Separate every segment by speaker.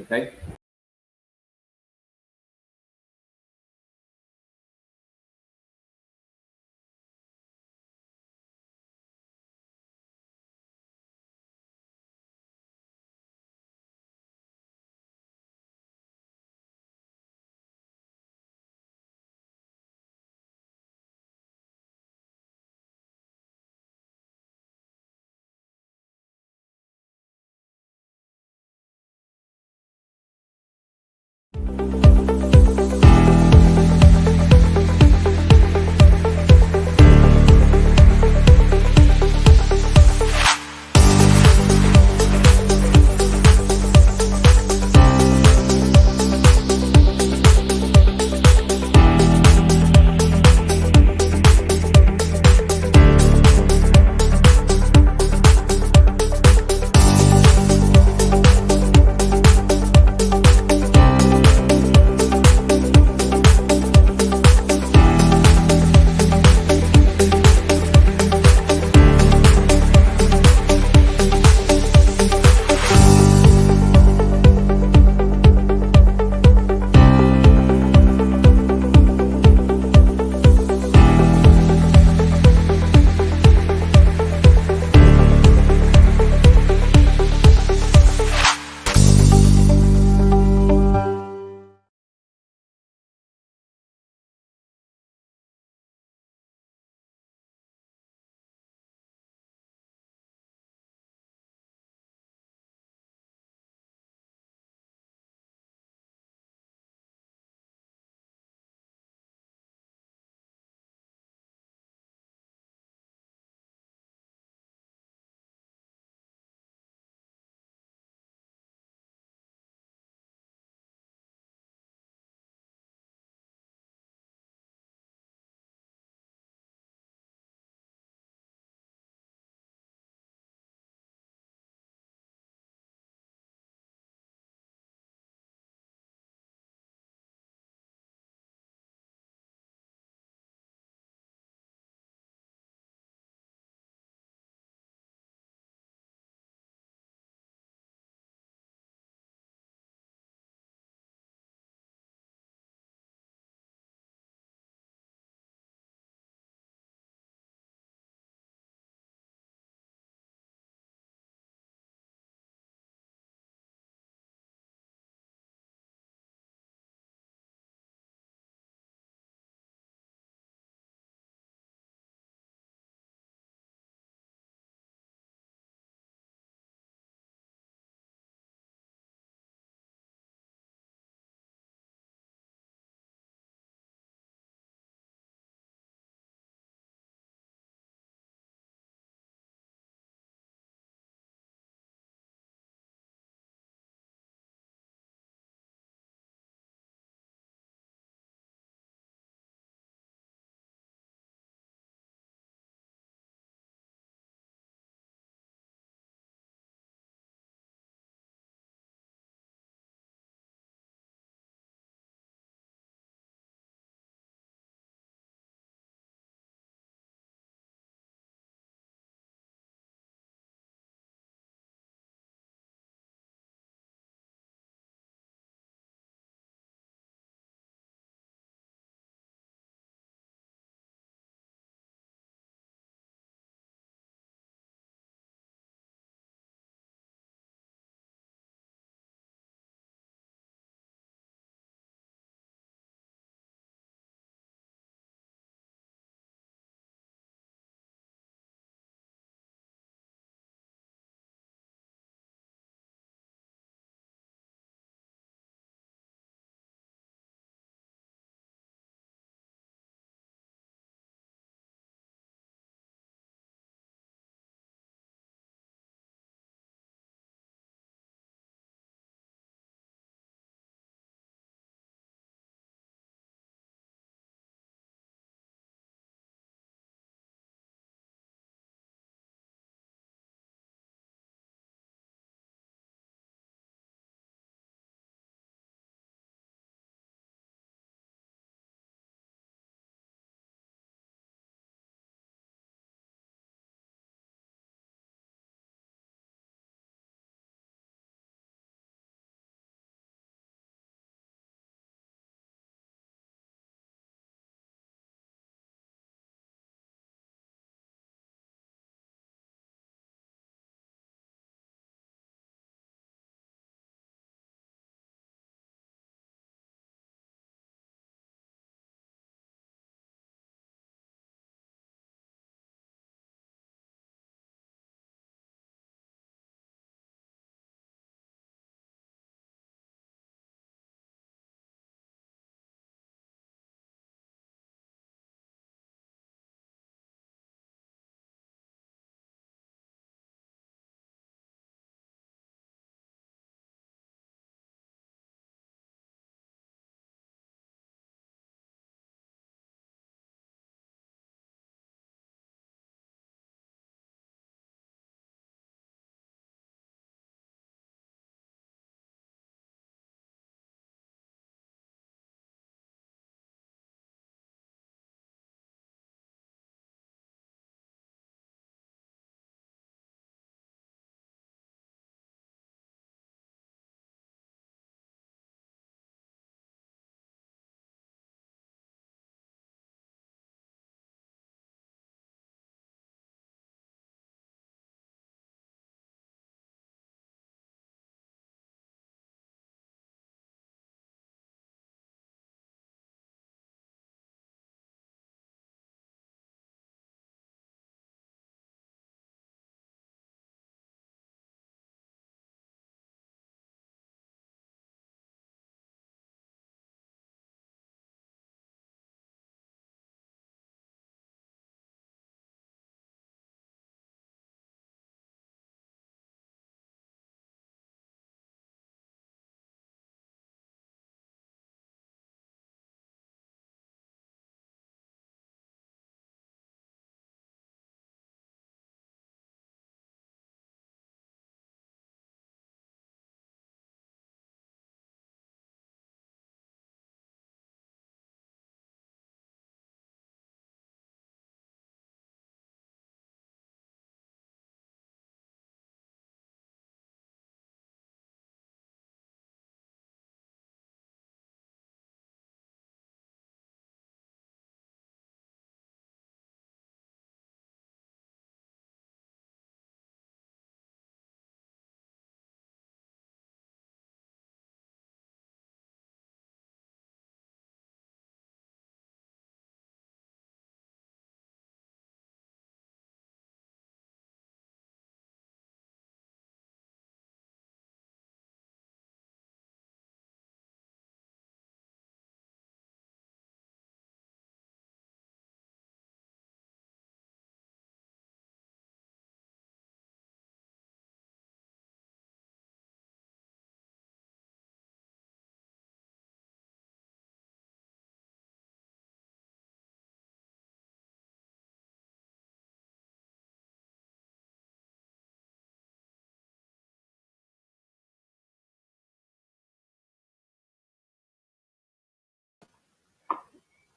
Speaker 1: Okay.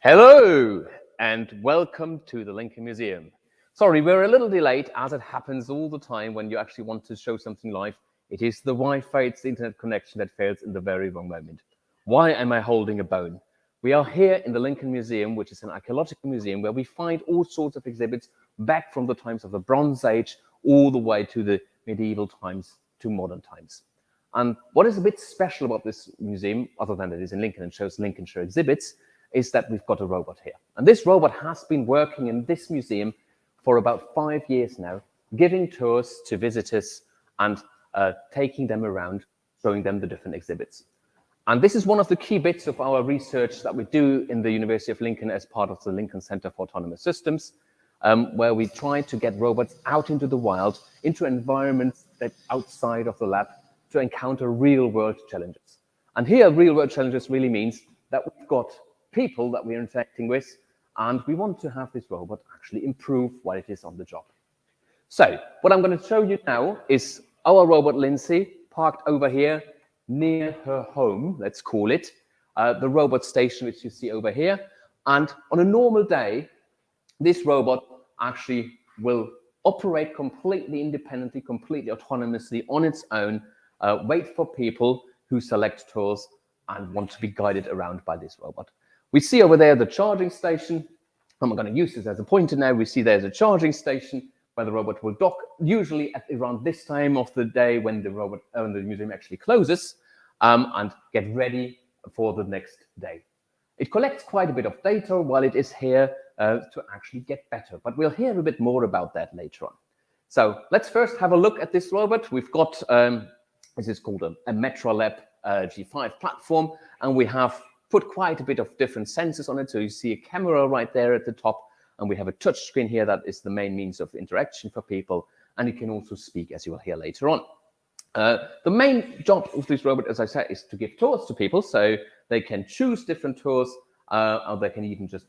Speaker 1: Hello and welcome to the Lincoln Museum. Sorry, we're a little delayed, as it happens all the time when you actually want to show something live. It is the Wi-Fi, it's the internet connection that fails in the very wrong moment. Why am I holding a bone? We are here in the Lincoln Museum, which is an archaeological museum where we find all sorts of exhibits back from the times of the Bronze Age all the way to the medieval times to modern times. And what is a bit special about this museum, other than that it is in Lincoln and shows Lincolnshire exhibits, is that we've got a robot here. And this robot has been working in this museum for about 5 years now, giving tours to visitors and taking them around, showing them the different exhibits. And this is one of the key bits of our research that we do in the University of Lincoln as part of the Lincoln Center for Autonomous Systems, where we try to get robots out into the wild, into environments that outside of the lab to encounter real-world challenges. And here, real-world challenges really means that we've got people that we're interacting with, and we want to have this robot actually improve while it is on the job. So what I'm going to show you now is our robot Lindsay parked over here near her home, let's call it, the robot station which you see over here. And on a normal day, this robot actually will operate completely independently, completely autonomously on its own, wait for people who select tours and want to be guided around by this robot. We see over there the charging station. I'm going to use this as a pointer now. We see there's a charging station where the robot will dock, usually at around this time of the day when the museum actually closes, and get ready for the next day. It collects quite a bit of data while it is here to actually get better, but we'll hear a bit more about that later on. So let's first have a look at this robot. We've got, this is called a MetroLab G5 platform, and we have put quite a bit of different sensors on it. So you see a camera right there at the top, and we have a touch screen here that is the main means of interaction for people, and it can also speak, as you will hear later on. The main job of this robot, as I said, is to give tours to people, so they can choose different tours, or they can even just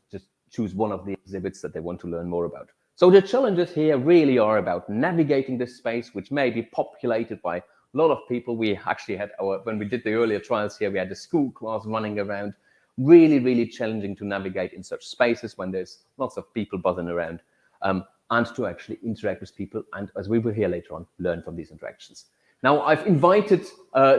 Speaker 1: choose one of the exhibits that they want to learn more about. So the challenges here really are about navigating this space, which may be populated by a lot of people. We actually had when we did the earlier trials here, we had a school class running around, really challenging to navigate in such spaces when there's lots of people buzzing around, and to actually interact with people, and as we will hear later on, learn from these interactions. Now, I've invited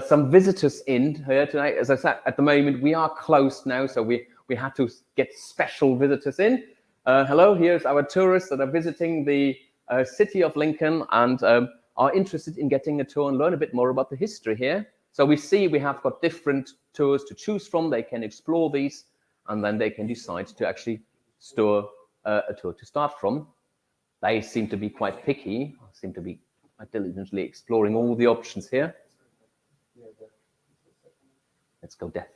Speaker 1: some visitors in here tonight. As I said, at the moment, we are closed now, so we had to get special visitors in. Hello, here's our tourists that are visiting the city of Lincoln and are interested in getting a tour and learn a bit more about the history here. So we see we have got different tours to choose from. They can explore these, and then they can decide to actually store a tour to start from. They seem to be quite picky, seem to be diligently exploring all the options here. Let's go death.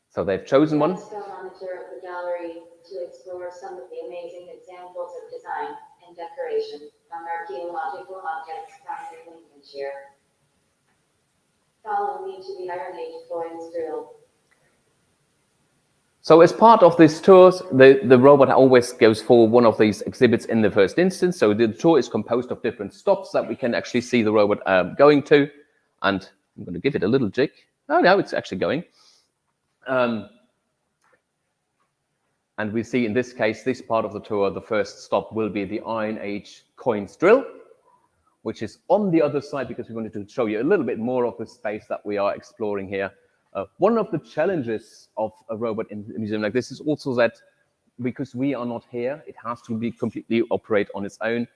Speaker 1: So they've chosen one.
Speaker 2: Let's go on a tour of the gallery to explore some of the amazing examples of design and decoration from archaeological objects found in Lincolnshire. Follow me to the Iron Age coins drill.
Speaker 1: So as part of this tour, the robot always goes for one of these exhibits in the first instance. So the tour is composed of different stops that we can actually see the robot going to. And I'm going to give it a little jig. Oh, no, it's actually going. And we see in this case, this part of the tour, the first stop will be the Iron Age coins drill, which is on the other side because we wanted to show you a little bit more of the space that we are exploring here. One of the challenges of a robot in a museum like this is also that because we are not here, it has to be completely operate on its own.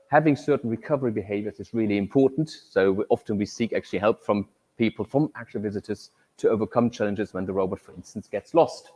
Speaker 1: Having certain recovery behaviors is really important. So often we seek actually help from people, from actual visitors, to overcome challenges when the robot, for instance, gets lost.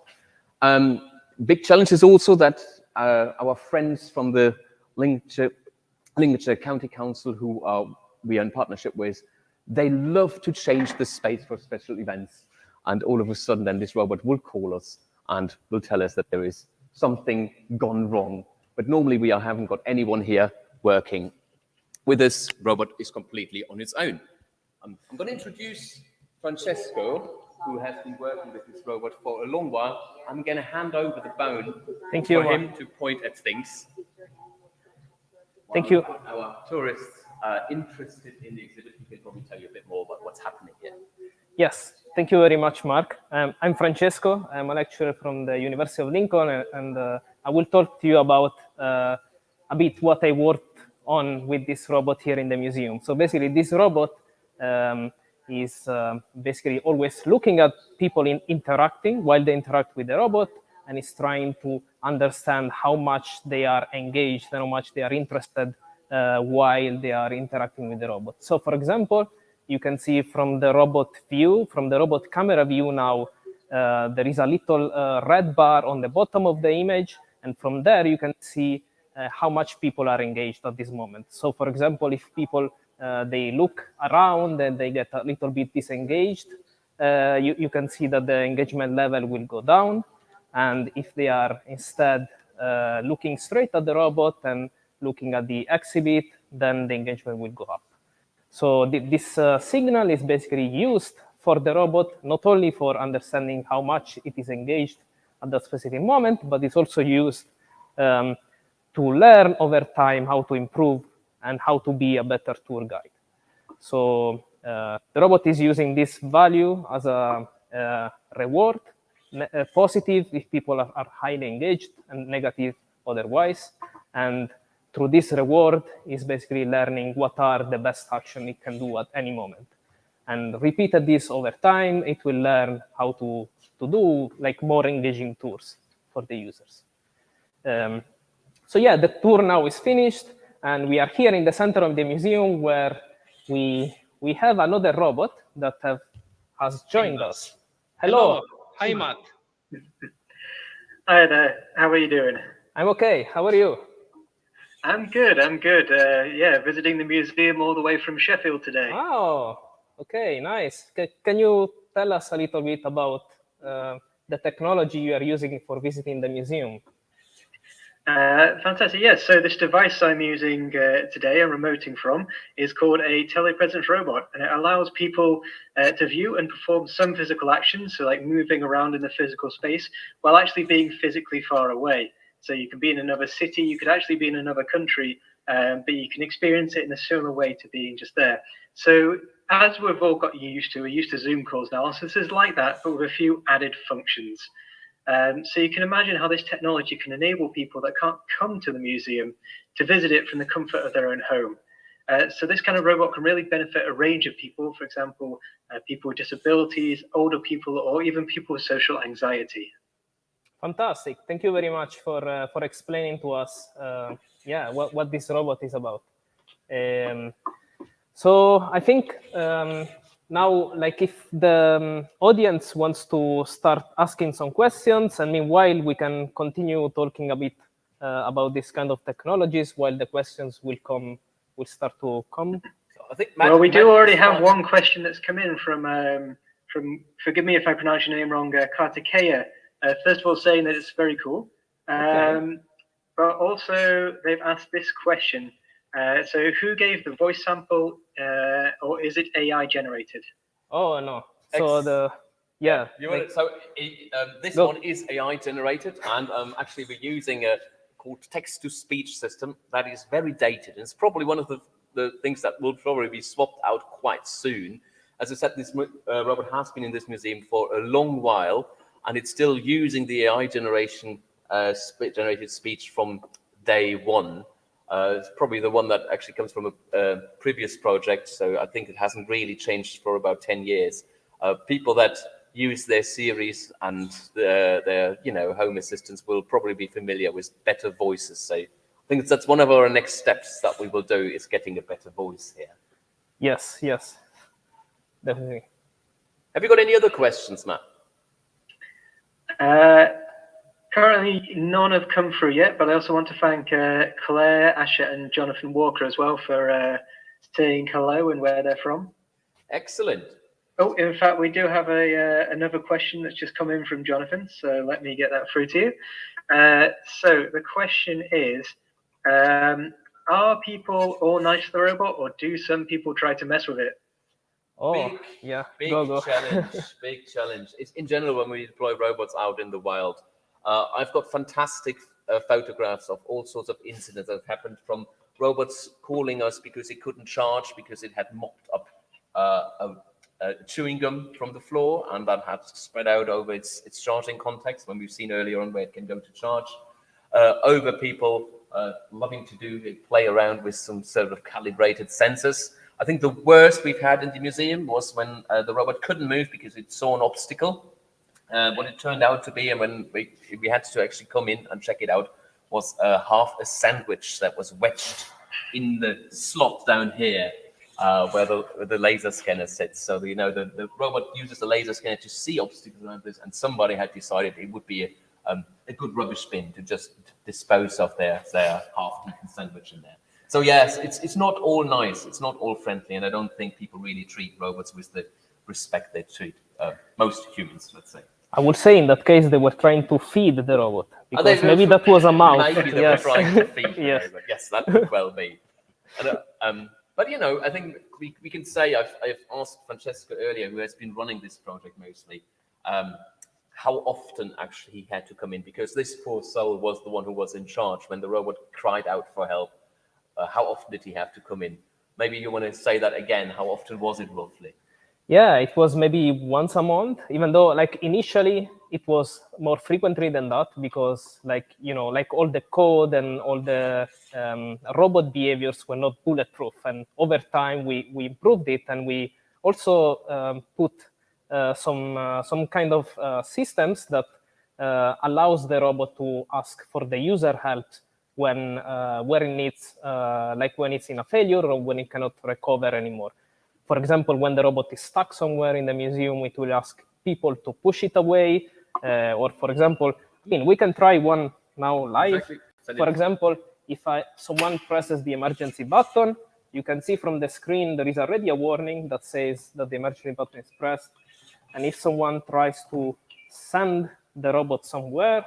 Speaker 1: Big challenge is also that our friends from the Lincolnshire County Council, who we are in partnership with, they love to change the space for special events. And all of a sudden, then this robot will call us and will tell us that there is something gone wrong. But normally we haven't got anyone here working with this. Robot is completely on its own. I'm going to introduce Francesco, who has been working with this robot for a long while. I'm going to hand over the bone for him to point at things.
Speaker 3: Thank you.
Speaker 1: Our tourists are interested in the exhibit. He can probably tell you a bit more about what's happening here.
Speaker 3: Yes. Thank you very much, Mark. I'm Francesco. I'm a lecturer from the University of Lincoln, and I will talk to you about a bit what I worked on with this robot here in the museum. So basically, this robot is basically always looking at people interacting while they interact with the robot, and is trying to understand how much they are engaged and how much they are interested while they are interacting with the robot. So, for example, you can see from the robot view, from the robot camera view now, there is a little red bar on the bottom of the image, and from there you can see how much people are engaged at this moment. So, for example, if people they look around and they get a little bit disengaged, you can see that the engagement level will go down. And if they are instead looking straight at the robot and looking at the exhibit, then the engagement will go up. So this signal is basically used for the robot, not only for understanding how much it is engaged at that specific moment, but it's also used to learn over time how to improve and how to be a better tour guide. So the robot is using this value as a reward, positive if people are highly engaged and negative otherwise. And through this reward is basically learning what are the best action it can do at any moment. And repeated this over time, it will learn how to do like more engaging tours for the users. So yeah, the tour now is finished, and we are here in the center of the museum where we have another robot that has joined us. Hello.
Speaker 4: Hi, Matt.
Speaker 5: Hi there. How are you doing?
Speaker 3: I'm okay. How are you?
Speaker 5: I'm good. Yeah, visiting the museum all the way from Sheffield today.
Speaker 3: Oh, okay, nice. Can you tell us a little bit about the technology you are using for visiting the museum?
Speaker 5: Fantastic. Yes. So this device I'm using today and remoting from is called a telepresence robot, and it allows people to view and perform some physical actions, so like moving around in the physical space, while actually being physically far away. So you can be in another city, you could actually be in another country, but you can experience it in a similar way to being just there. So as we've all got used to, we're used to Zoom calls now. So this is like that, but with a few added functions. So you can imagine how this technology can enable people that can't come to the museum to visit it from the comfort of their own home. So this kind of robot can really benefit a range of people, for example, people with disabilities, older people, or even people with social anxiety.
Speaker 3: Fantastic. Thank you very much for explaining to us what this robot is about. So I think now, like if the audience wants to start asking some questions, and meanwhile we can continue talking a bit about this kind of technologies while the questions will start to come.
Speaker 1: So I think
Speaker 5: we do already have one question that's come in from forgive me if I pronounce your name wrong, Kartikeya. First of all, saying that it's very cool,
Speaker 3: Okay.
Speaker 5: but also they've asked this question. So who gave the voice sample, or is it AI generated?
Speaker 3: Oh no. So
Speaker 1: this one is AI generated, and actually we're using a called text-to-speech system that is very dated. And it's probably one of the things that will probably be swapped out quite soon. As I said, this robot has been in this museum for a long while, and it's still using the AI generated speech from day one. It's probably the one that actually comes from a previous project, so I think it hasn't really changed for about 10 years. People that use their series and their home assistants will probably be familiar with better voices. So I think that's one of our next steps that we will do, is getting a better voice here.
Speaker 3: Yes, definitely.
Speaker 1: Have you got any other questions, Matt?
Speaker 5: Currently, none have come through yet, but I also want to thank Claire, Asher, and Jonathan Walker as well for saying hello and where they're from.
Speaker 1: Excellent.
Speaker 5: Oh, in fact, we do have another question that's just come in from Jonathan, so let me get that through to you. So the question is, are people all nice to the robot, or do some people try to mess with it?
Speaker 3: Oh,
Speaker 1: big
Speaker 3: go.
Speaker 1: challenge. Big challenge. It's in general when we deploy robots out in the wild. I've got fantastic photographs of all sorts of incidents that have happened, from robots calling us because it couldn't charge because it had mocked up chewing gum from the floor, and that had spread out over its charging context, when we've seen earlier on where it can go to charge, over people loving to play around with some sort of calibrated sensors. I think the worst we've had in the museum was when the robot couldn't move because it saw an obstacle. What it turned out to be, and when we had to actually come in and check it out, was half a sandwich that was wedged in the slot down here, where the laser scanner sits. So the robot uses the laser scanner to see obstacles around this, and somebody had decided it would be a good rubbish bin to just dispose of their half-eaten sandwich in there. So yes, it's not all nice, it's not all friendly, and I don't think people really treat robots with the respect they treat most humans, let's say.
Speaker 3: I would say in that case they were trying to feed the robot, because maybe that was a mouth.
Speaker 1: Maybe they were trying to feed the
Speaker 3: Yes.
Speaker 1: robot. Yes, that could well be. But I think we can say, I've asked Francesco earlier, who has been running this project mostly, how often actually he had to come in, because this poor soul was the one who was in charge when the robot cried out for help. How often did he have to come in? Maybe you want to say that again. How often was it roughly?
Speaker 3: Yeah, it was maybe once a month, even though initially it was more frequently than that, because all the code and all the robot behaviors were not bulletproof. And over time we improved it, and we also put some kind of systems that allows the robot to ask for the user help when where it needs, when it's in a failure or when it cannot recover anymore. For example, when the robot is stuck somewhere in the museum, it will ask people to push it away. Or for example, we can try one now live.
Speaker 1: Exactly.
Speaker 3: For example, if someone presses the emergency button, you can see from the screen there is already a warning that says that the emergency button is pressed. And if someone tries to send the robot somewhere,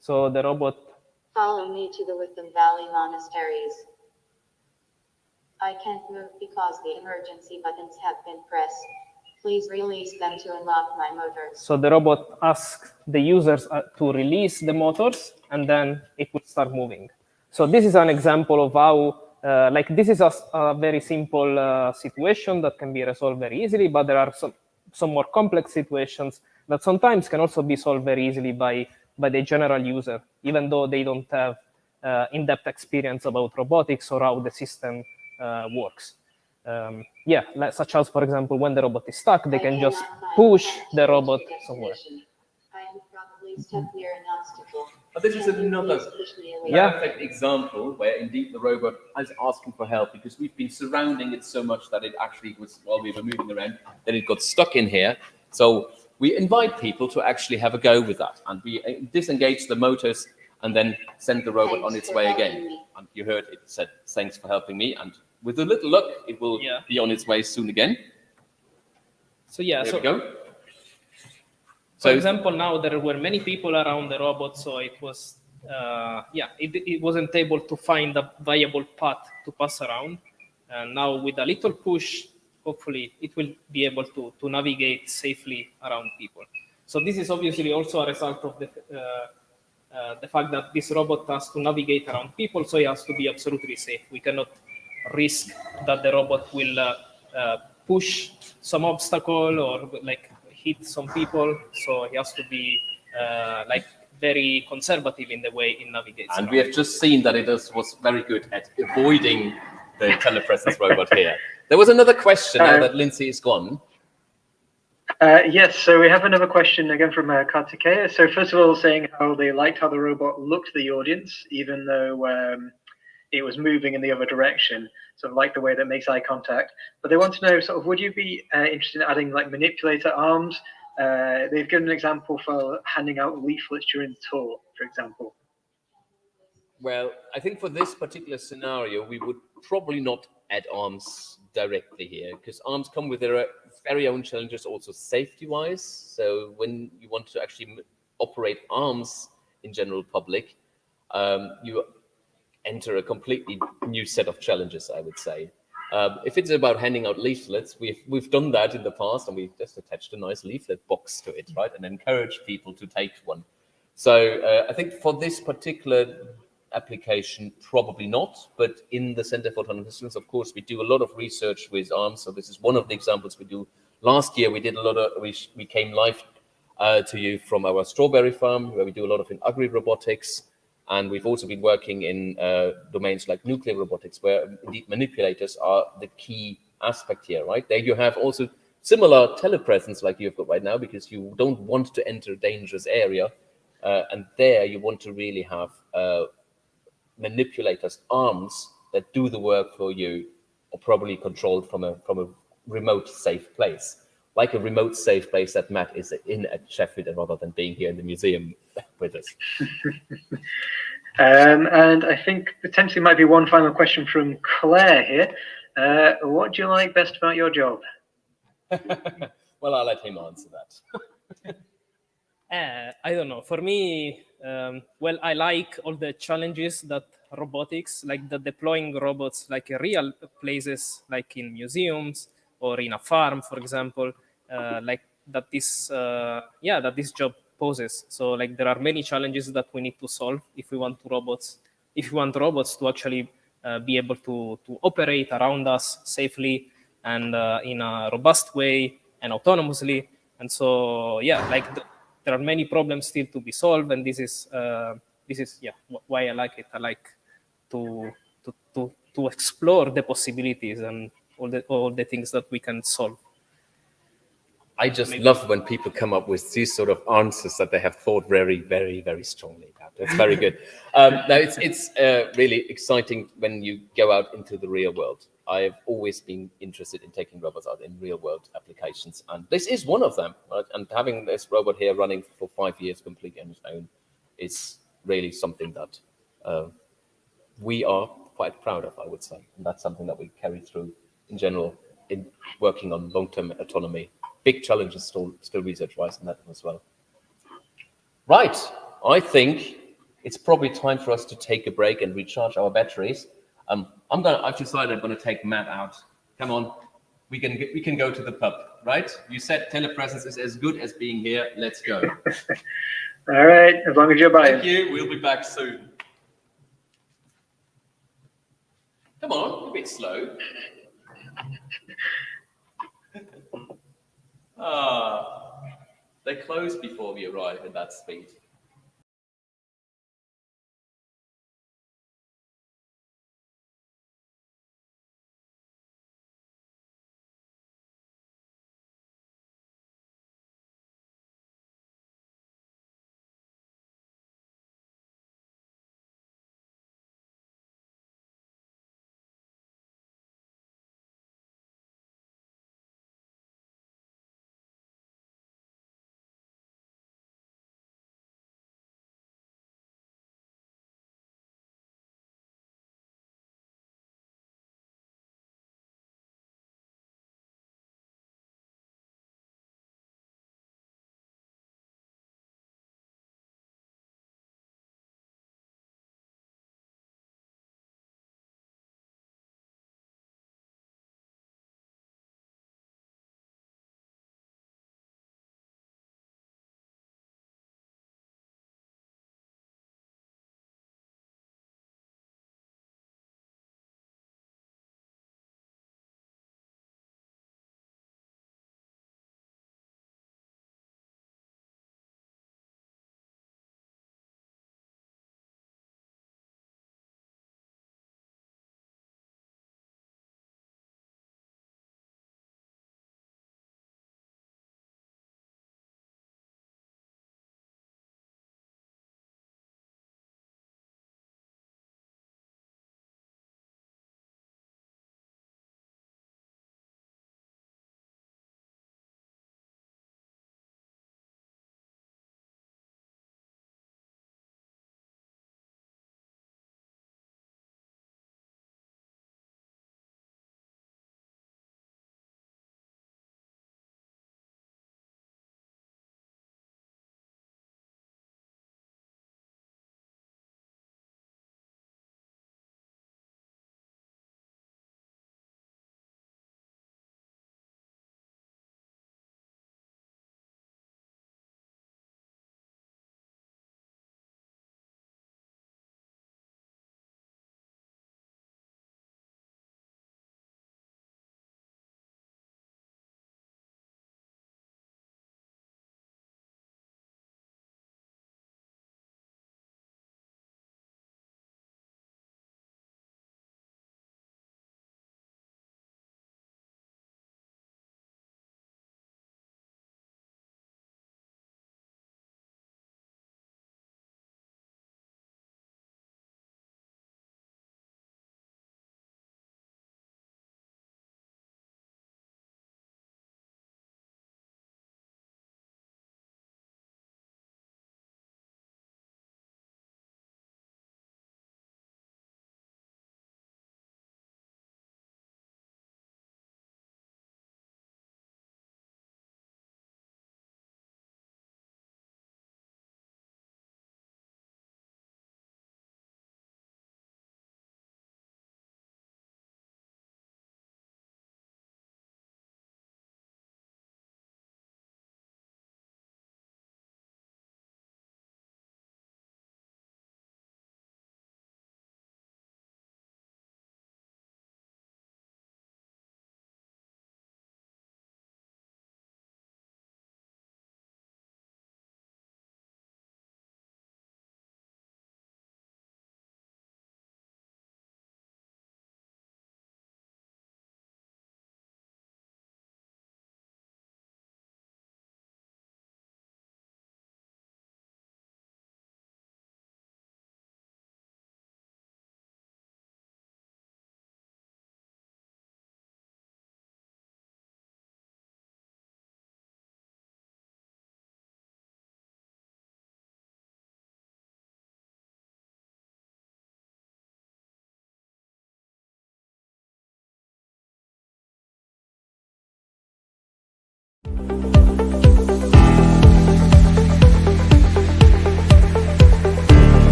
Speaker 3: so the robot...
Speaker 2: Follow me to the Witham Valley monasteries. I can't move because the emergency buttons have been pressed. Please release them to unlock my motors.
Speaker 3: So the robot asks the users to release the motors, and then it will start moving. So this is an example of how, this is a very simple situation that can be resolved very easily, but there are some more complex situations that sometimes can also be solved very easily by the general user, even though they don't have in-depth experience about robotics or how the system works. Such as, for example, when the robot is stuck, they can just push the robot somewhere.
Speaker 2: I am probably stuck near an obstacle.
Speaker 1: But this is another perfect example where indeed the robot is asking for help, because we've been surrounding it so much that it actually was, while we were moving around, that it got stuck in here. So we invite people to actually have a go with that, and we disengage the motors and then send the robot on its way again. And you heard it said, "Thanks for helping me," and with a little luck, it will be on its way soon again.
Speaker 3: So there
Speaker 1: we go.
Speaker 3: For example, now there were many people around the robot, so it was, it wasn't able to find a viable path to pass around. And now with a little push, hopefully it will be able to navigate safely around people. So this is obviously also a result of the fact that this robot has to navigate around people, so it has to be absolutely safe. We cannot risk that the robot will push some obstacle or hit some people, so he has to be very conservative in the way it navigates.
Speaker 1: And we have just seen that it was very good at avoiding the telepresence robot here. There was another question now that Lindsay is gone.
Speaker 5: Yes, so we have another question again from Kartikeya. So first of all, saying how they liked how the robot looked at the audience, even though it was moving in the other direction, sort of like the way that makes eye contact. But they want to know, sort of, would you be interested in adding manipulator arms? They've given an example for handing out leaflets during the tour, for example.
Speaker 1: Well, I think for this particular scenario, we would probably not add arms directly here, because arms come with their very own challenges also safety-wise. So when you want to actually operate arms in general public, you enter a completely new set of challenges, I would say. If it's about handing out leaflets, we've done that in the past, and we've just attached a nice leaflet box to it, right, and encourage people to take one. So I think for this particular application, probably not. But in the Center for Autonomous Systems, of course, we do a lot of research with arms. So this is one of the examples we do. Last year, we did a lot of, we came live to you from our strawberry farm, where we do a lot of in agri-robotics. And we've also been working in domains like nuclear robotics, where indeed manipulators are the key aspect here, right? There you have also similar telepresence like you've got right now, because you don't want to enter a dangerous area. And there you want to really have manipulators' arms that do the work for you, or probably controlled from a remote safe place, like a remote safe place that Matt is in at Sheffield, rather than being here in the museum with us.
Speaker 5: And I think potentially might be one final question from Claire here. What do you like best about your job?
Speaker 1: Well, I'll let him answer that.
Speaker 3: I don't know. For me, well, I like all the challenges that robotics, like the deploying robots, like in real places, like in museums or in a farm, for example, like that this, that this job poses. So, like, there are many challenges that we need to solve if we want robots to actually be able to operate around us safely and in a robust way and autonomously. And so, there are many problems still to be solved, and this is why I like it. I like to explore the possibilities and all the things that we can solve.
Speaker 1: I just love when people come up with these sort of answers that they have thought very, very, very strongly about. It's very good. Now, it's really exciting when you go out into the real world. I've always been interested in taking robots out in real world applications, and this is one of them. Right? And having this robot here running for 5 years completely on its own is really something that we are quite proud of, I would say. And that's something that we carry through in general in working on long-term autonomy. Big challenges still research-wise in that as well. Right, I think it's probably time for us to take a break and recharge our batteries. I've decided I'm gonna take Matt out. Come on, we can go to the pub, right? You said telepresence is as good as being here. Let's go.
Speaker 5: All right, as long as you're buying.
Speaker 1: Thank you. We'll be back soon. Come on, a bit slow. They close before we arrive at that speed.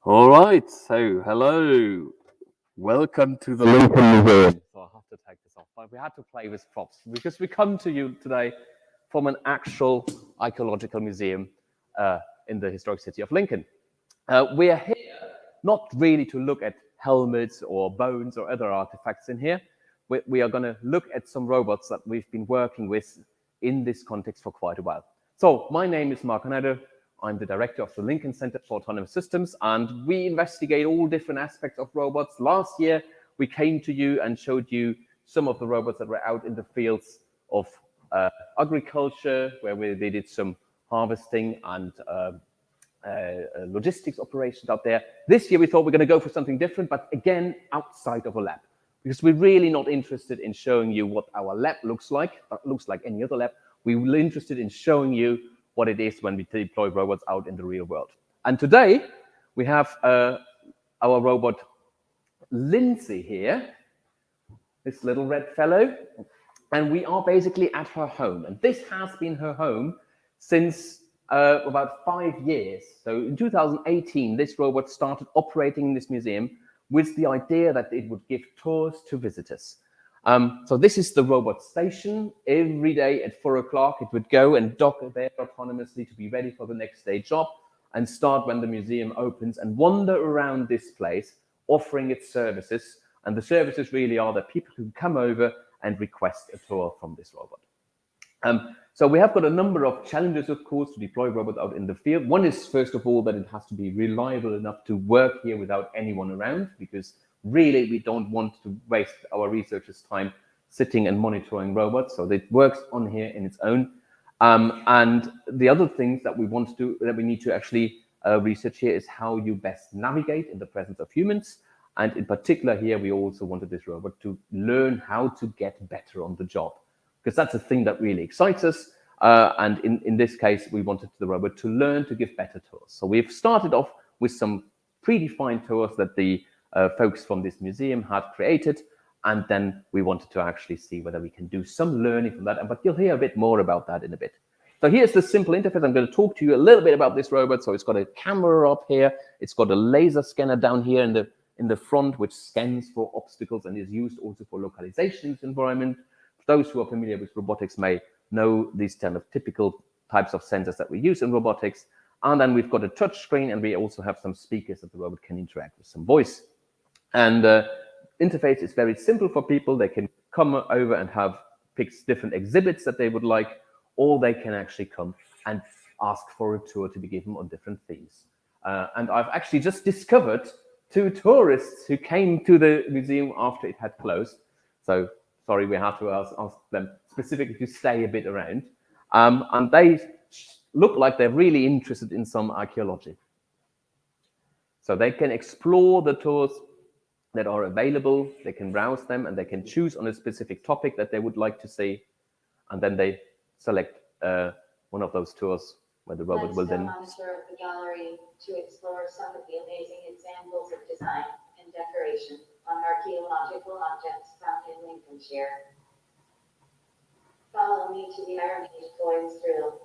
Speaker 1: All right, so hello. Welcome to the Lincoln Museum. So I have to take this off, but we had to play with props because we come to you today from an actual archaeological museum in the historic city of Lincoln. We are here not really to look at helmets or bones or other artifacts in here. We are going to look at some robots that we've been working with in this context for quite a while. So my name is Mark Schneider. I'm the director of the Lincoln Center for Autonomous Systems, and we investigate all different aspects of robots. Last year, we came to you and showed you some of the robots that were out in the fields of agriculture, where they did some harvesting and logistics operations out there. This year, we thought we're going to go for something different, but again, outside of a lab, because we're really not interested in showing you what our lab looks like any other lab. We're interested in showing you what it is when we deploy robots out in the real world. And today, we have our robot Lindsay here, this little red fellow, and we are basically at her home. And this has been her home since about 5 years. So in 2018, this robot started operating in this museum with the idea that it would give tours to visitors. So this is the robot station. Every day at 4 o'clock, it would go and dock there autonomously to be ready for the next day job and start when the museum opens and wander around this place, offering its services. And the services really are that people can come over and request a tour from this robot. So we have got a number of challenges, of course, to deploy robots out in the field. One is, first of all, that it has to be reliable enough to work here without anyone around, because really we don't want to waste our researchers' time sitting and monitoring robots. So it works on here in its own. And the other things that we need to actually research here is how you best navigate in the presence of humans. And in particular here, we also wanted this robot to learn how to get better on the job, because that's a thing that really excites us. And in this case, we wanted the robot to learn to give better tours. So we've started off with some predefined tours that the folks from this museum had created. And then we wanted to actually see whether we can do some learning from that. But you'll hear a bit more about that in a bit. So here's the simple interface. I'm going to talk to you a little bit about this robot. So it's got a camera up here. It's got a laser scanner down here in the front, which scans for obstacles and is used also for localization in this environment. Those who are familiar with robotics may know these kind of typical types of sensors that we use in robotics. And then we've got a touch screen, and we also have some speakers that the robot can interact with, some voice. And interface is very simple for people. They can come over and pick different exhibits that they would like, or they can actually come and ask for a tour to be given on different themes. And I've actually just discovered 2 tourists who came to the museum after it had closed. So sorry, we have to ask them specifically to stay a bit around. And they look like they're really interested in some archaeology. So they can explore the tours that are available, they can browse them, and they can choose on a specific topic that they would like to see. And then they select one of those tours where the robot will then...
Speaker 2: Let's go on a tour of the gallery to explore some of the amazing examples of design and decoration on archaeological objects found in Lincolnshire. Follow me to the Iron Age coins drill.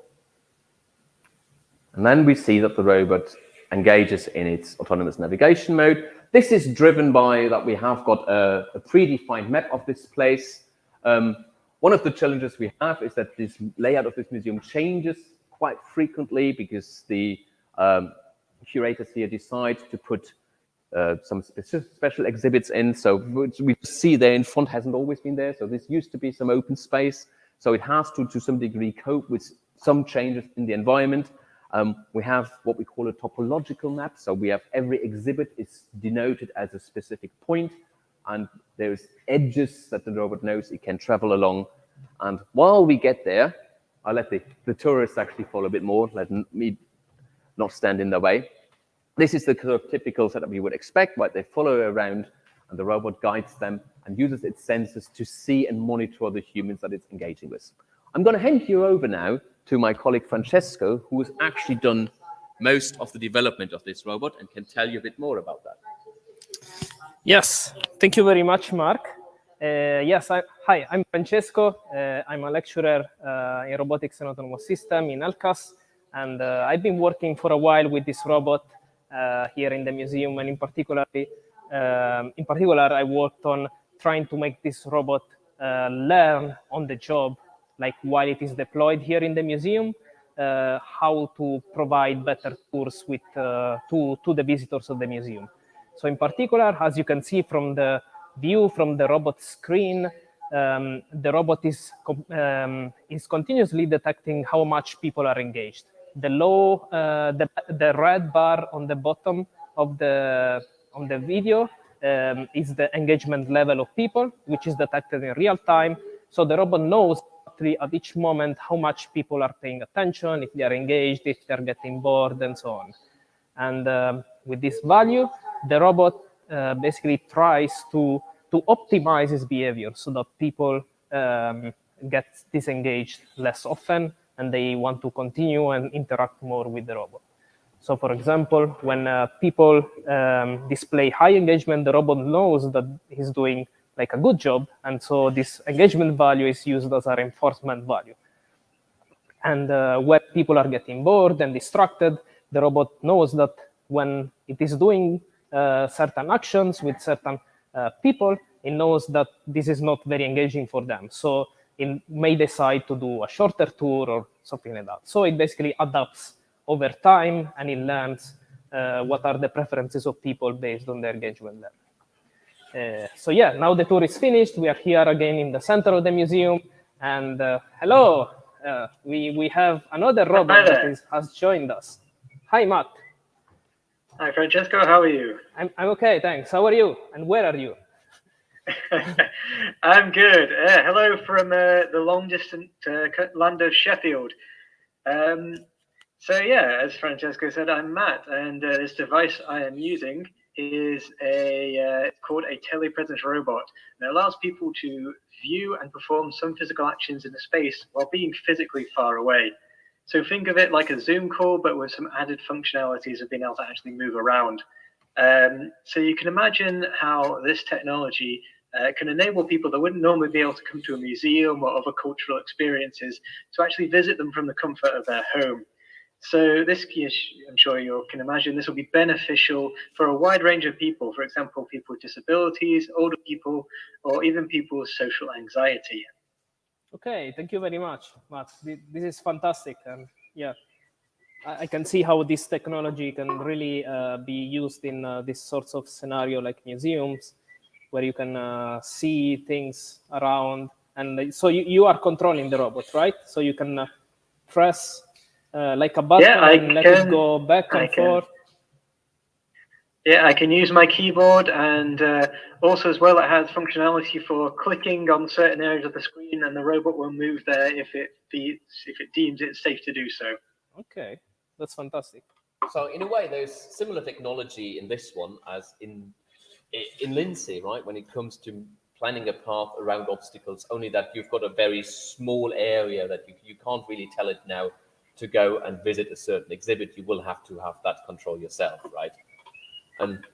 Speaker 1: And then we see that the robot engages in its autonomous navigation mode. This is driven by that we have got a predefined map of this place. One of the challenges we have is that this layout of this museum changes quite frequently because the curators here decide to put some special exhibits in. So we see there in front hasn't always been there. So this used to be some open space. So it has to some degree cope with some changes in the environment. We have what we call a topological map. So we have every exhibit is denoted as a specific point, and there's edges that the robot knows it can travel along. And while we get there, I'll let the tourists actually follow a bit more, let me not stand in their way. This is the kind of typical setup you would expect, right? They follow around, and the robot guides them and uses its sensors to see and monitor the humans that it's engaging with. I'm going to hand you over now to my colleague Francesco, who has actually done most of the development of this robot and can tell you a bit more about that.
Speaker 3: Yes, thank you very much, Mark. Hi, I'm Francesco. I'm a lecturer in robotics and autonomous system in ALCAS, and I've been working for a while with this robot here in the museum, and in particular, I worked on trying to make this robot learn on the job, like while it is deployed here in the museum, how to provide better tours with to the visitors of the museum. So in particular, as you can see from the view from the robot screen, the robot is continuously detecting how much people are engaged. The red bar on the bottom of the video is the engagement level of people, which is detected in real time. So the robot knows at each moment how much people are paying attention, if they are engaged, if they're getting bored, and so on. And with this value, the robot basically tries to optimize its behavior so that people get disengaged less often and they want to continue and interact more with the robot. So for example, when people display high engagement, the robot knows that he's doing like a good job. And so this engagement value is used as a reinforcement value. And when people are getting bored and distracted, the robot knows that when it is doing certain actions with certain people, it knows that this is not very engaging for them. So it may decide to do a shorter tour or something like that. So it basically adapts over time, and it learns what are the preferences of people based on their engagement level. So yeah, now the tour is finished. We are here again in the center of the museum. And hello, we have another robot that has joined us. Hi, Matt.
Speaker 5: Hi, Francesco. How are you?
Speaker 3: I'm okay, thanks. How are you? And where are you?
Speaker 5: I'm good. Hello from the long-distant land of Sheffield. So yeah, as Francesco said, I'm Matt, and this device I am using is it's called a telepresence robot, and it allows people to view and perform some physical actions in the space while being physically far away. So think of it like a Zoom call, but with some added functionalities of being able to actually move around. So you can imagine how this technology can enable people that wouldn't normally be able to come to a museum or other cultural experiences to actually visit them from the comfort of their home. So this, I'm sure you can imagine, this will be beneficial for a wide range of people. For example, people with disabilities, older people, or even people with social anxiety.
Speaker 3: Okay, thank you very much, Matt. This is fantastic. And yeah, I can see how this technology can really be used in this sorts of scenario like museums, where you can see things around. And so you are controlling the robot, right? So you can press like a button and let it go back and forth.
Speaker 5: Yeah, I can use my keyboard, and also as well, it has functionality for clicking on certain areas of the screen, and the robot will move there if it deems it's safe to do so.
Speaker 3: Okay, that's fantastic.
Speaker 1: So in a way, there's similar technology in this one as in Lindsay, right? When it comes to planning a path around obstacles, only that you've got a very small area that you can't really tell it now to go and visit a certain exhibit. You will have to have that control yourself, right? And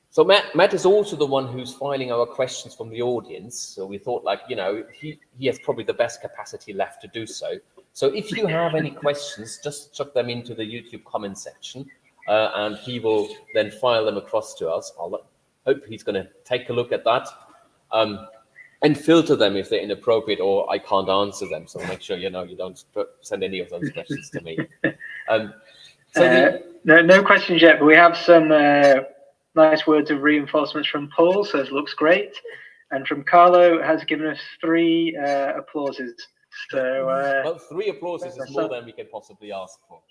Speaker 1: so Matt is also the one who's filing our questions from the audience. So we thought, like, he has probably the best capacity left to do so. So if you have any questions, just chuck them into the YouTube comment section, and he will then file them across to us. Hope he's going to take a look at that and filter them if they're inappropriate or I can't answer them. So make sure you don't send any of those questions to me.
Speaker 5: No questions yet, but we have some nice words of reinforcements from Paul. Says looks great, and from Carlo has given us 3 applauses. So
Speaker 1: well, 3 applauses is more than we can possibly ask for.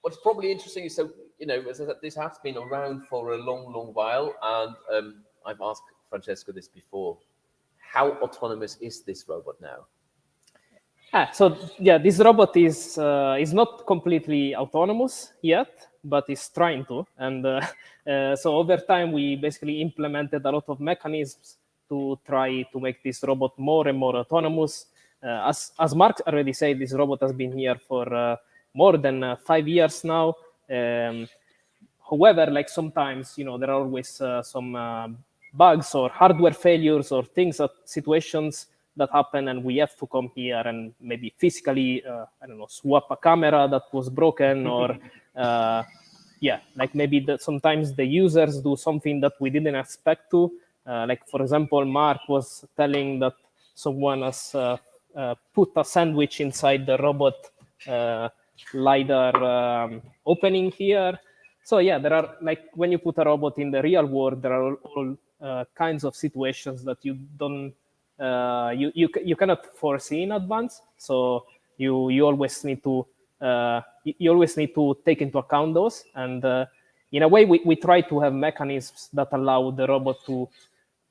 Speaker 1: What's probably interesting is, this has been around for a long while, and I've asked Francesco this before. How autonomous is this robot now?
Speaker 3: So yeah, this robot is not completely autonomous yet, but is trying to. And so over time, we basically implemented a lot of mechanisms to try to make this robot more and more autonomous. As Mark already said, this robot has been here for more than 5 years now. However, like sometimes, there are always some bugs or hardware failures or situations that happen, and we have to come here and maybe physically, swap a camera that was broken or yeah, like maybe sometimes the users do something that we didn't expect to. Like for example, Mark was telling that someone has put a sandwich inside the robot LiDAR opening here. So yeah, there are, like, when you put a robot in the real world, there are all kinds of situations that you don't you cannot foresee in advance. So you always need to you always need to take into account those. And in a way, we try to have mechanisms that allow the robot to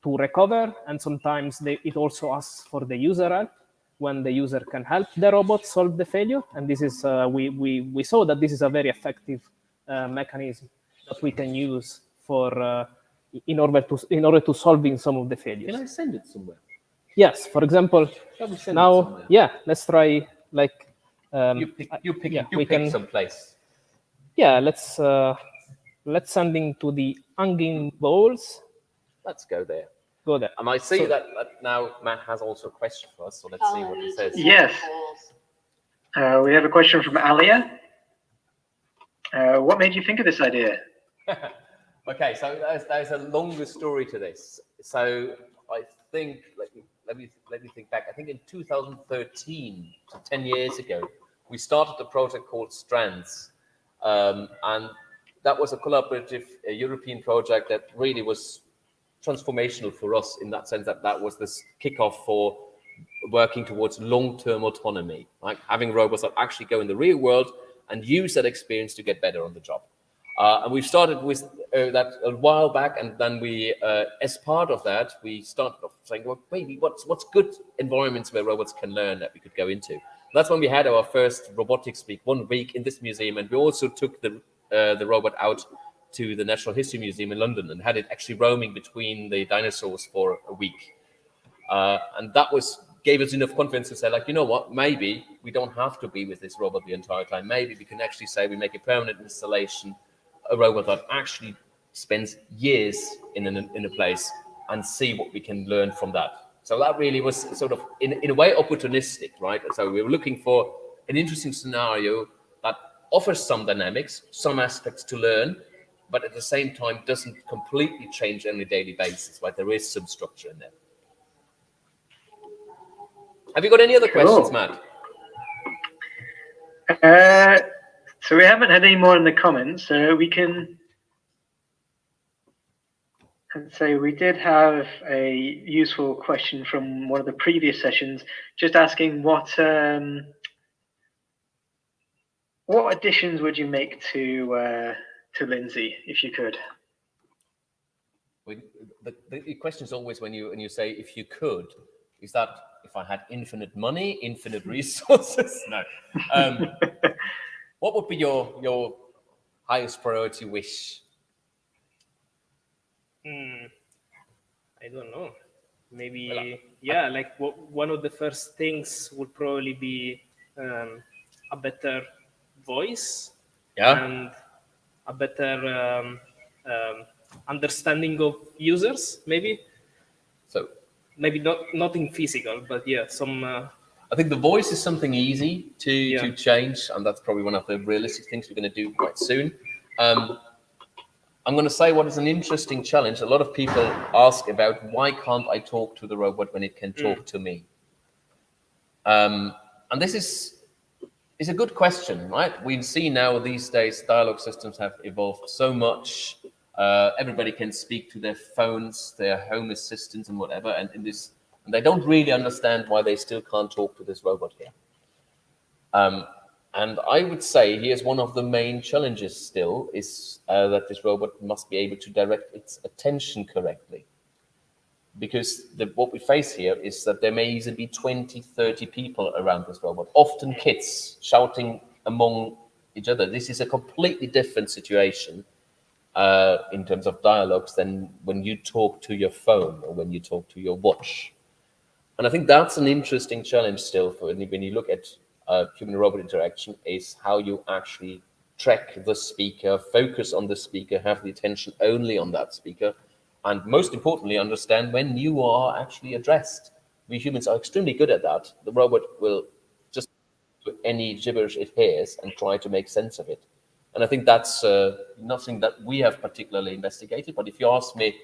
Speaker 3: recover, and sometimes it also asks for the user help when the user can help the robot solve the failure. And this is we saw that this is a very effective mechanism that we can use for in order to solving some of the failures.
Speaker 1: Can I send it somewhere?
Speaker 3: Yes, for example,
Speaker 1: Shall we send it
Speaker 3: now,
Speaker 1: somewhere?
Speaker 3: yeah, let's try, like,
Speaker 1: You pick
Speaker 3: yeah,
Speaker 1: you
Speaker 3: we
Speaker 1: pick
Speaker 3: can,
Speaker 1: some place.
Speaker 3: yeah, let's send it to the hanging bowls.
Speaker 1: Let's go there.
Speaker 3: Go there.
Speaker 1: And I see
Speaker 3: So-
Speaker 1: that now Matt has also a question for us, so let's see
Speaker 2: Follow
Speaker 1: what
Speaker 2: me
Speaker 1: he
Speaker 2: to
Speaker 1: says.
Speaker 2: the
Speaker 5: Yes.
Speaker 2: polls.
Speaker 5: We have a question from Alia. What made you think of this idea?
Speaker 1: Okay, so there's a longer story to this. So I think let me think back. I think in 2013, so 10 years ago, we started a project called Strands, and that was a collaborative European project that really was transformational for us in that sense that was this kickoff for working towards long-term autonomy, like having robots that actually go in the real world and use that experience to get better on the job. And we started with that a while back, and then we, as part of that, we started off saying, well, maybe what's good environments where robots can learn that we could go into. That's when we had our first robotics week, 1 week in this museum, and we also took the robot out to the Natural History Museum in London and had it actually roaming between the dinosaurs for a week. And that gave us enough confidence to say, like, you know what, maybe we don't have to be with this robot the entire time. Maybe we can actually say we make a permanent installation, a robot that actually spends years in a place, and see what we can learn from that. So that really was sort of, in a way, opportunistic, right? So we were looking for an interesting scenario that offers some dynamics, some aspects to learn, but at the same time doesn't completely change on a daily basis, right? There is some structure in there. Have you got any other questions, Matt?
Speaker 5: So we haven't had any more in the comments, so we can. And so we did have a useful question from one of the previous sessions, just asking what additions would you make to Lindsay if you could?
Speaker 1: The question is always when you say if you could, is that if I had infinite money, infinite resources? No. What would be your highest priority wish?
Speaker 3: I don't know. Maybe, yeah, like one of the first things would probably be a better voice,
Speaker 1: Yeah.
Speaker 3: and a better understanding of users, maybe.
Speaker 1: So
Speaker 3: Maybe not in physical, but yeah, some.
Speaker 1: I think the voice is something easy to
Speaker 3: Yeah.
Speaker 1: change, and that's probably one of the realistic things we're going to do quite soon. I'm going to say what is an interesting challenge. A lot of people ask about why can't I talk to the robot when it can talk to me? And this is a good question, right? We see now these days dialogue systems have evolved so much. Everybody can speak to their phones, their home assistants, and whatever, and they don't really understand why they still can't talk to this robot here. And I would say here's one of the main challenges still is that this robot must be able to direct its attention correctly. Because what we face here is that there may easily be 20, 30 people around this robot, often kids shouting among each other. This is a completely different situation in terms of dialogues than when you talk to your phone or when you talk to your watch. And I think that's an interesting challenge still for when you look at human-robot interaction, is how you actually track the speaker, focus on the speaker, have the attention only on that speaker, and most importantly, understand when you are actually addressed. We humans are extremely good at that. The robot will just do any gibberish it hears and try to make sense of it. And I think that's nothing that we have particularly investigated. But if you ask me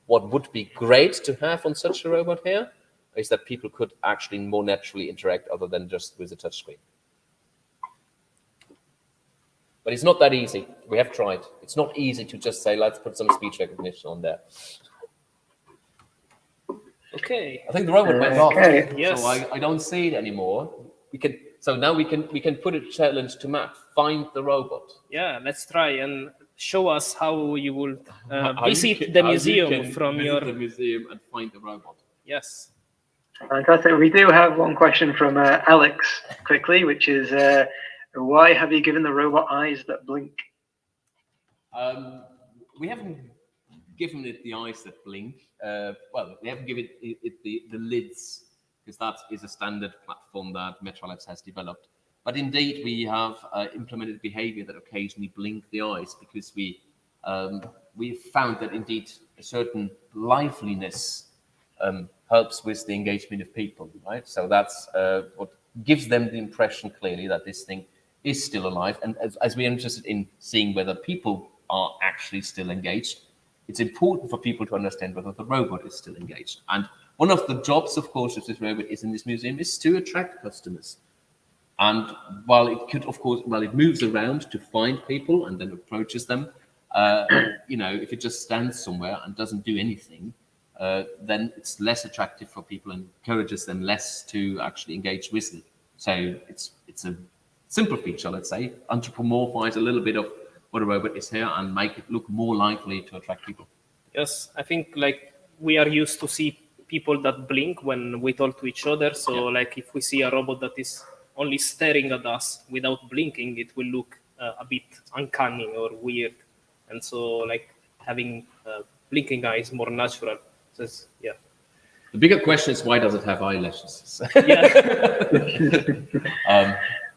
Speaker 1: what would be great to have on such a robot here, is that people could actually more naturally interact other than just with a touchscreen. But it's not that easy. We have tried. It's not easy to just say, let's put some speech recognition on there.
Speaker 3: Okay.
Speaker 1: I think the robot went off,
Speaker 3: Yes.
Speaker 1: so I don't see it anymore. So now we can put a challenge to Matt. Find the robot.
Speaker 3: Yeah, let's try and show us how you will
Speaker 1: How
Speaker 3: visit
Speaker 1: you can-
Speaker 3: the
Speaker 1: how you
Speaker 3: museum
Speaker 1: can
Speaker 3: from
Speaker 1: visit
Speaker 3: your.
Speaker 1: the museum and find the robot.
Speaker 3: Yes.
Speaker 5: Fantastic. We do have one question from Alex quickly, which is why have you given the robot eyes that blink?
Speaker 1: We haven't given it the eyes that blink. Well, we haven't given it the lids, because that is a standard platform that Metrolabs has developed. But indeed, we have implemented behavior that occasionally blink the eyes, because we found that indeed a certain liveliness helps with the engagement of people, right? So that's what gives them the impression clearly that this thing is still alive. And as we're interested in seeing whether people are actually still engaged, it's important for people to understand whether the robot is still engaged. And one of the jobs, of course, of this robot is in this museum is to attract customers. And while it could, of course, while it moves around to find people and then approaches them, if it just stands somewhere and doesn't do anything, then it's less attractive for people and encourages them less to actually engage with it. So it's a simple feature, let's say, anthropomorphize a little bit of what a robot is here and make it look more likely to attract people.
Speaker 3: Yes, I think like we are used to see people that blink when we talk to each other. So like if we see a robot that is only staring at us without blinking, it will look a bit uncanny or weird. And so like having blinking eyes more natural. So yeah.
Speaker 1: The bigger question is, why does it have eyelashes?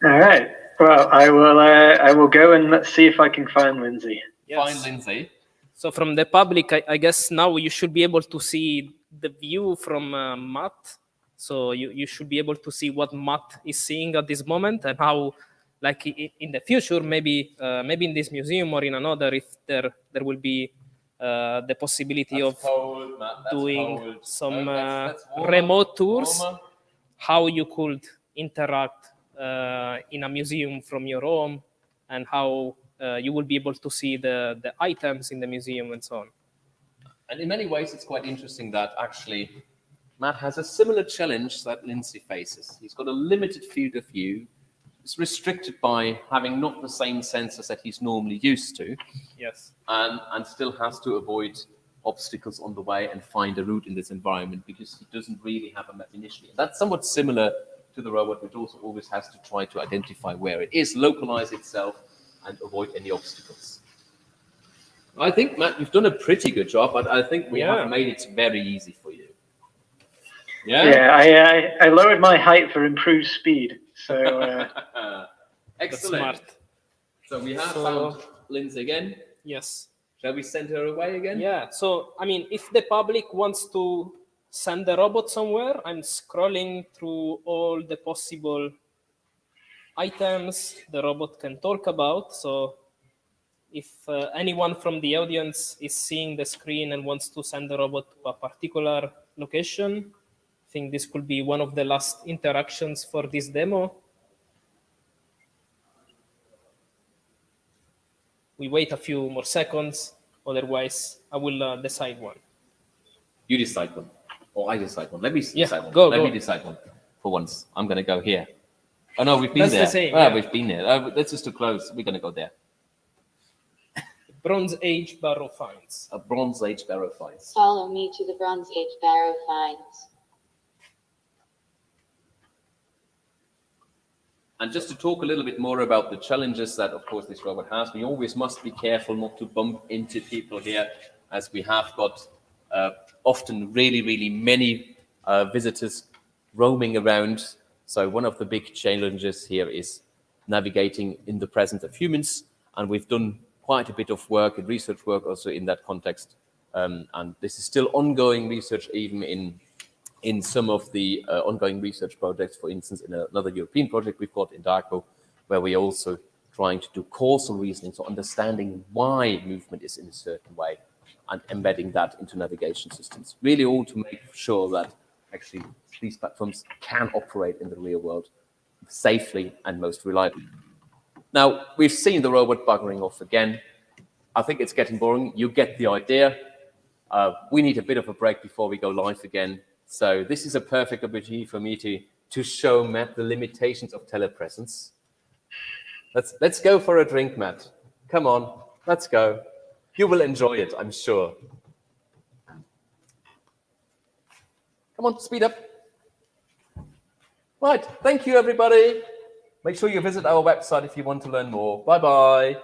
Speaker 5: All right. Well, I will go and let's see if I can find Lindsay.
Speaker 3: Yes.
Speaker 1: Find Lindsay.
Speaker 3: So from the public, I guess now you should be able to see the view from Matt. So you should be able to see what Matt is seeing at this moment and how, like in the future, maybe in this museum or in another, if there will be the possibility of doing some remote tours, how you could interact in a museum from your home, and how you will be able to see the items in the museum and so on.
Speaker 1: And in many ways, it's quite interesting that actually Matt has a similar challenge that Lindsay faces. He's got a limited field of view. It's restricted by having not the same sensors that he's normally used to.
Speaker 3: Yes.
Speaker 1: And still has to avoid obstacles on the way and find a route in this environment because he doesn't really have a map initially. That's somewhat similar to the robot, which also always has to try to identify where it is, localize itself, and avoid any obstacles. I think, Matt, you've done a pretty good job, but I think we have made it very easy for you.
Speaker 5: Yeah, I lowered my height for improved speed. So
Speaker 1: excellent.
Speaker 3: Smart.
Speaker 1: So we have found Lindsay again.
Speaker 3: Yes.
Speaker 1: Shall we send her away again?
Speaker 3: Yeah. So I mean, if the public wants to send the robot somewhere, I'm scrolling through all the possible items the robot can talk about. So if anyone from the audience is seeing the screen and wants to send the robot to a particular location, I think this could be one of the last interactions for this demo. We wait a few more seconds, otherwise I will decide one.
Speaker 1: You decide one, or I decide one. Let me decide one.
Speaker 3: Go.
Speaker 1: Let me decide one for once. I'm going to go here. Oh no, we've been
Speaker 3: That's
Speaker 1: there.
Speaker 3: the same,
Speaker 1: We've been there. That's just too close. We're going to go there.
Speaker 3: Bronze Age barrow finds.
Speaker 1: A Bronze Age barrow finds.
Speaker 2: Follow me to the Bronze Age barrow finds.
Speaker 1: And just to talk a little bit more about the challenges that, of course, this robot has, we always must be careful not to bump into people here, as we have got often really, really many visitors roaming around. So one of the big challenges here is navigating in the presence of humans, and we've done quite a bit of work and research work also in that context. And this is still ongoing research, even in some of the ongoing research projects, for instance, in another European project we've got in Darko, where we also trying to do causal reasoning, so understanding why movement is in a certain way and embedding that into navigation systems. Really all to make sure that actually these platforms can operate in the real world safely and most reliably. Now, we've seen the robot buggering off again. I think it's getting boring. You get the idea. We need a bit of a break before we go live again. So this is a perfect opportunity for me to show Matt the limitations of telepresence. Let's go for a drink, Matt. Come on, let's go. You will enjoy it, I'm sure. Come on, speed up. Right, thank you, everybody. Make sure you visit our website if you want to learn more. Bye-bye.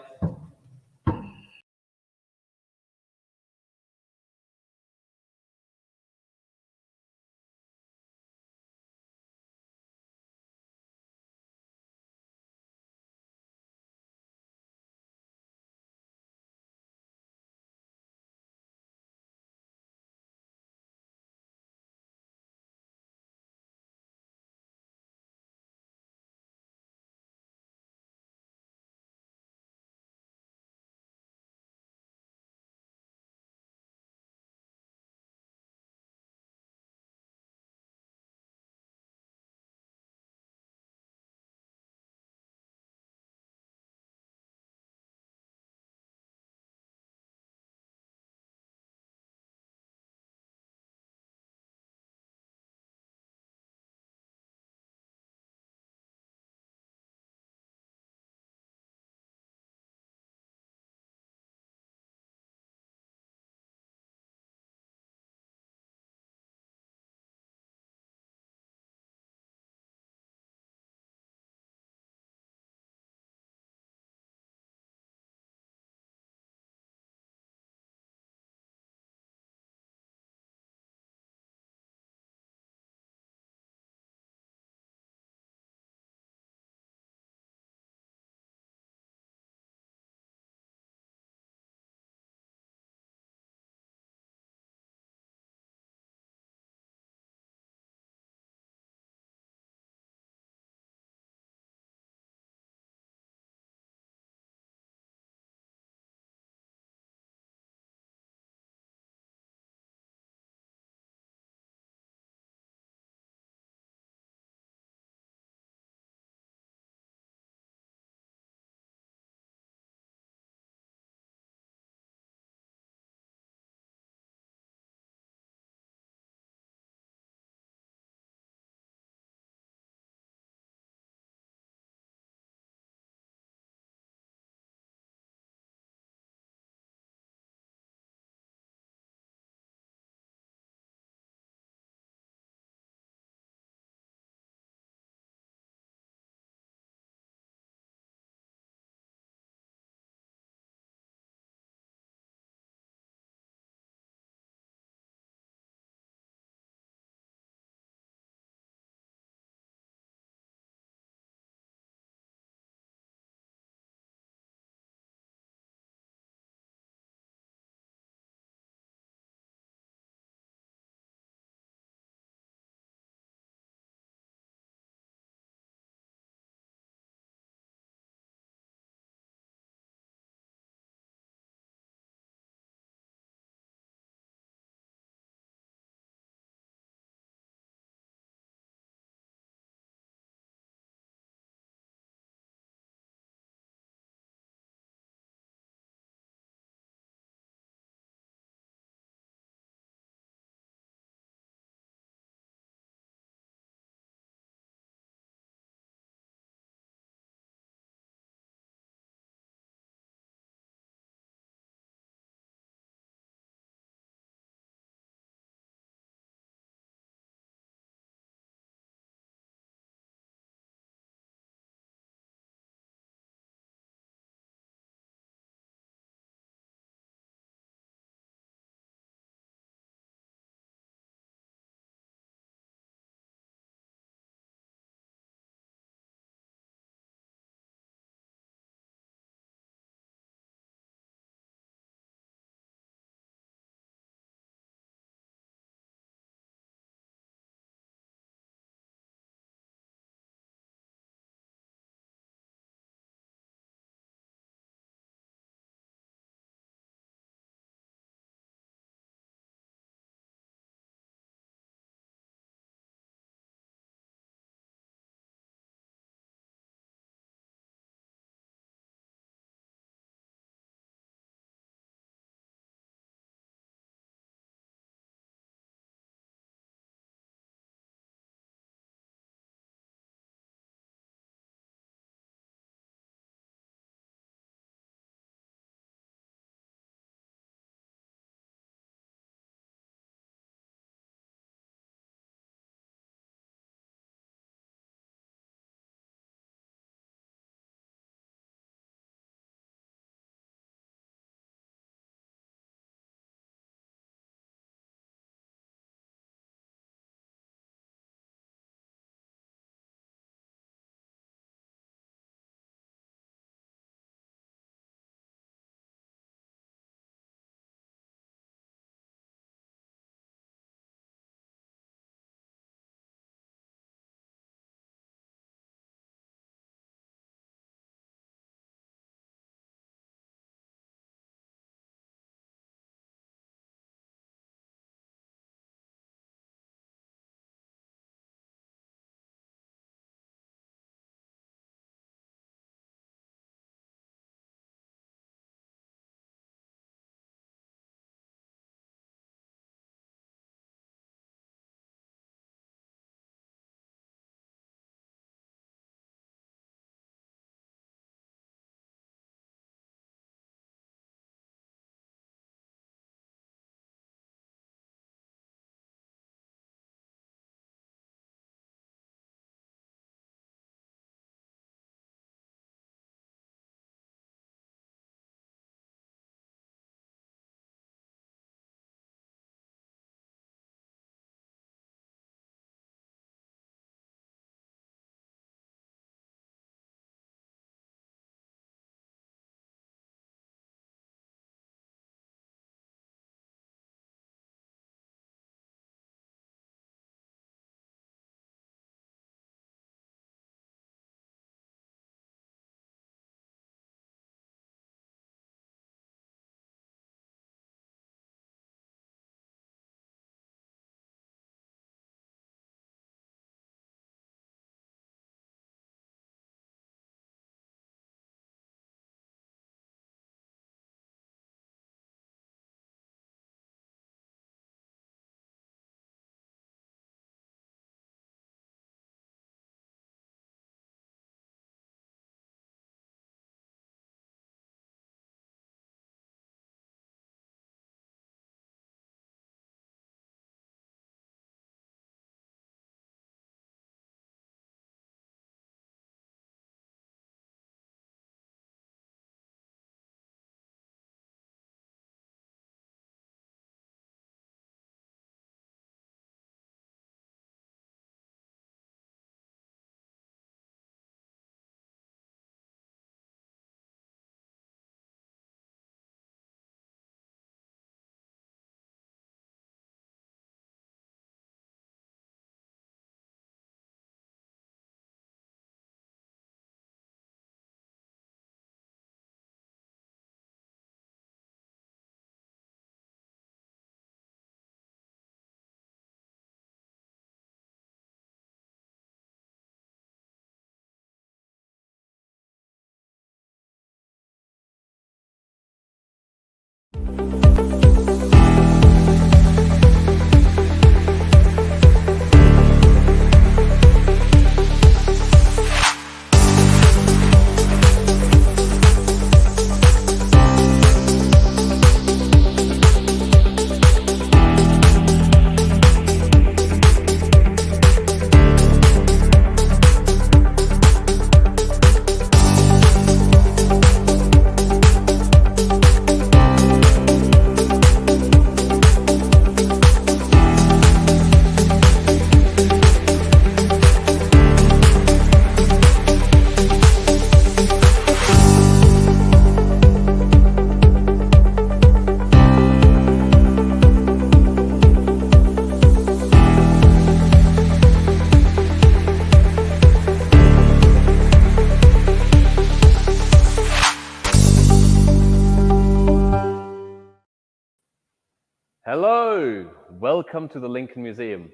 Speaker 1: Hello, welcome to the Lincoln Museum.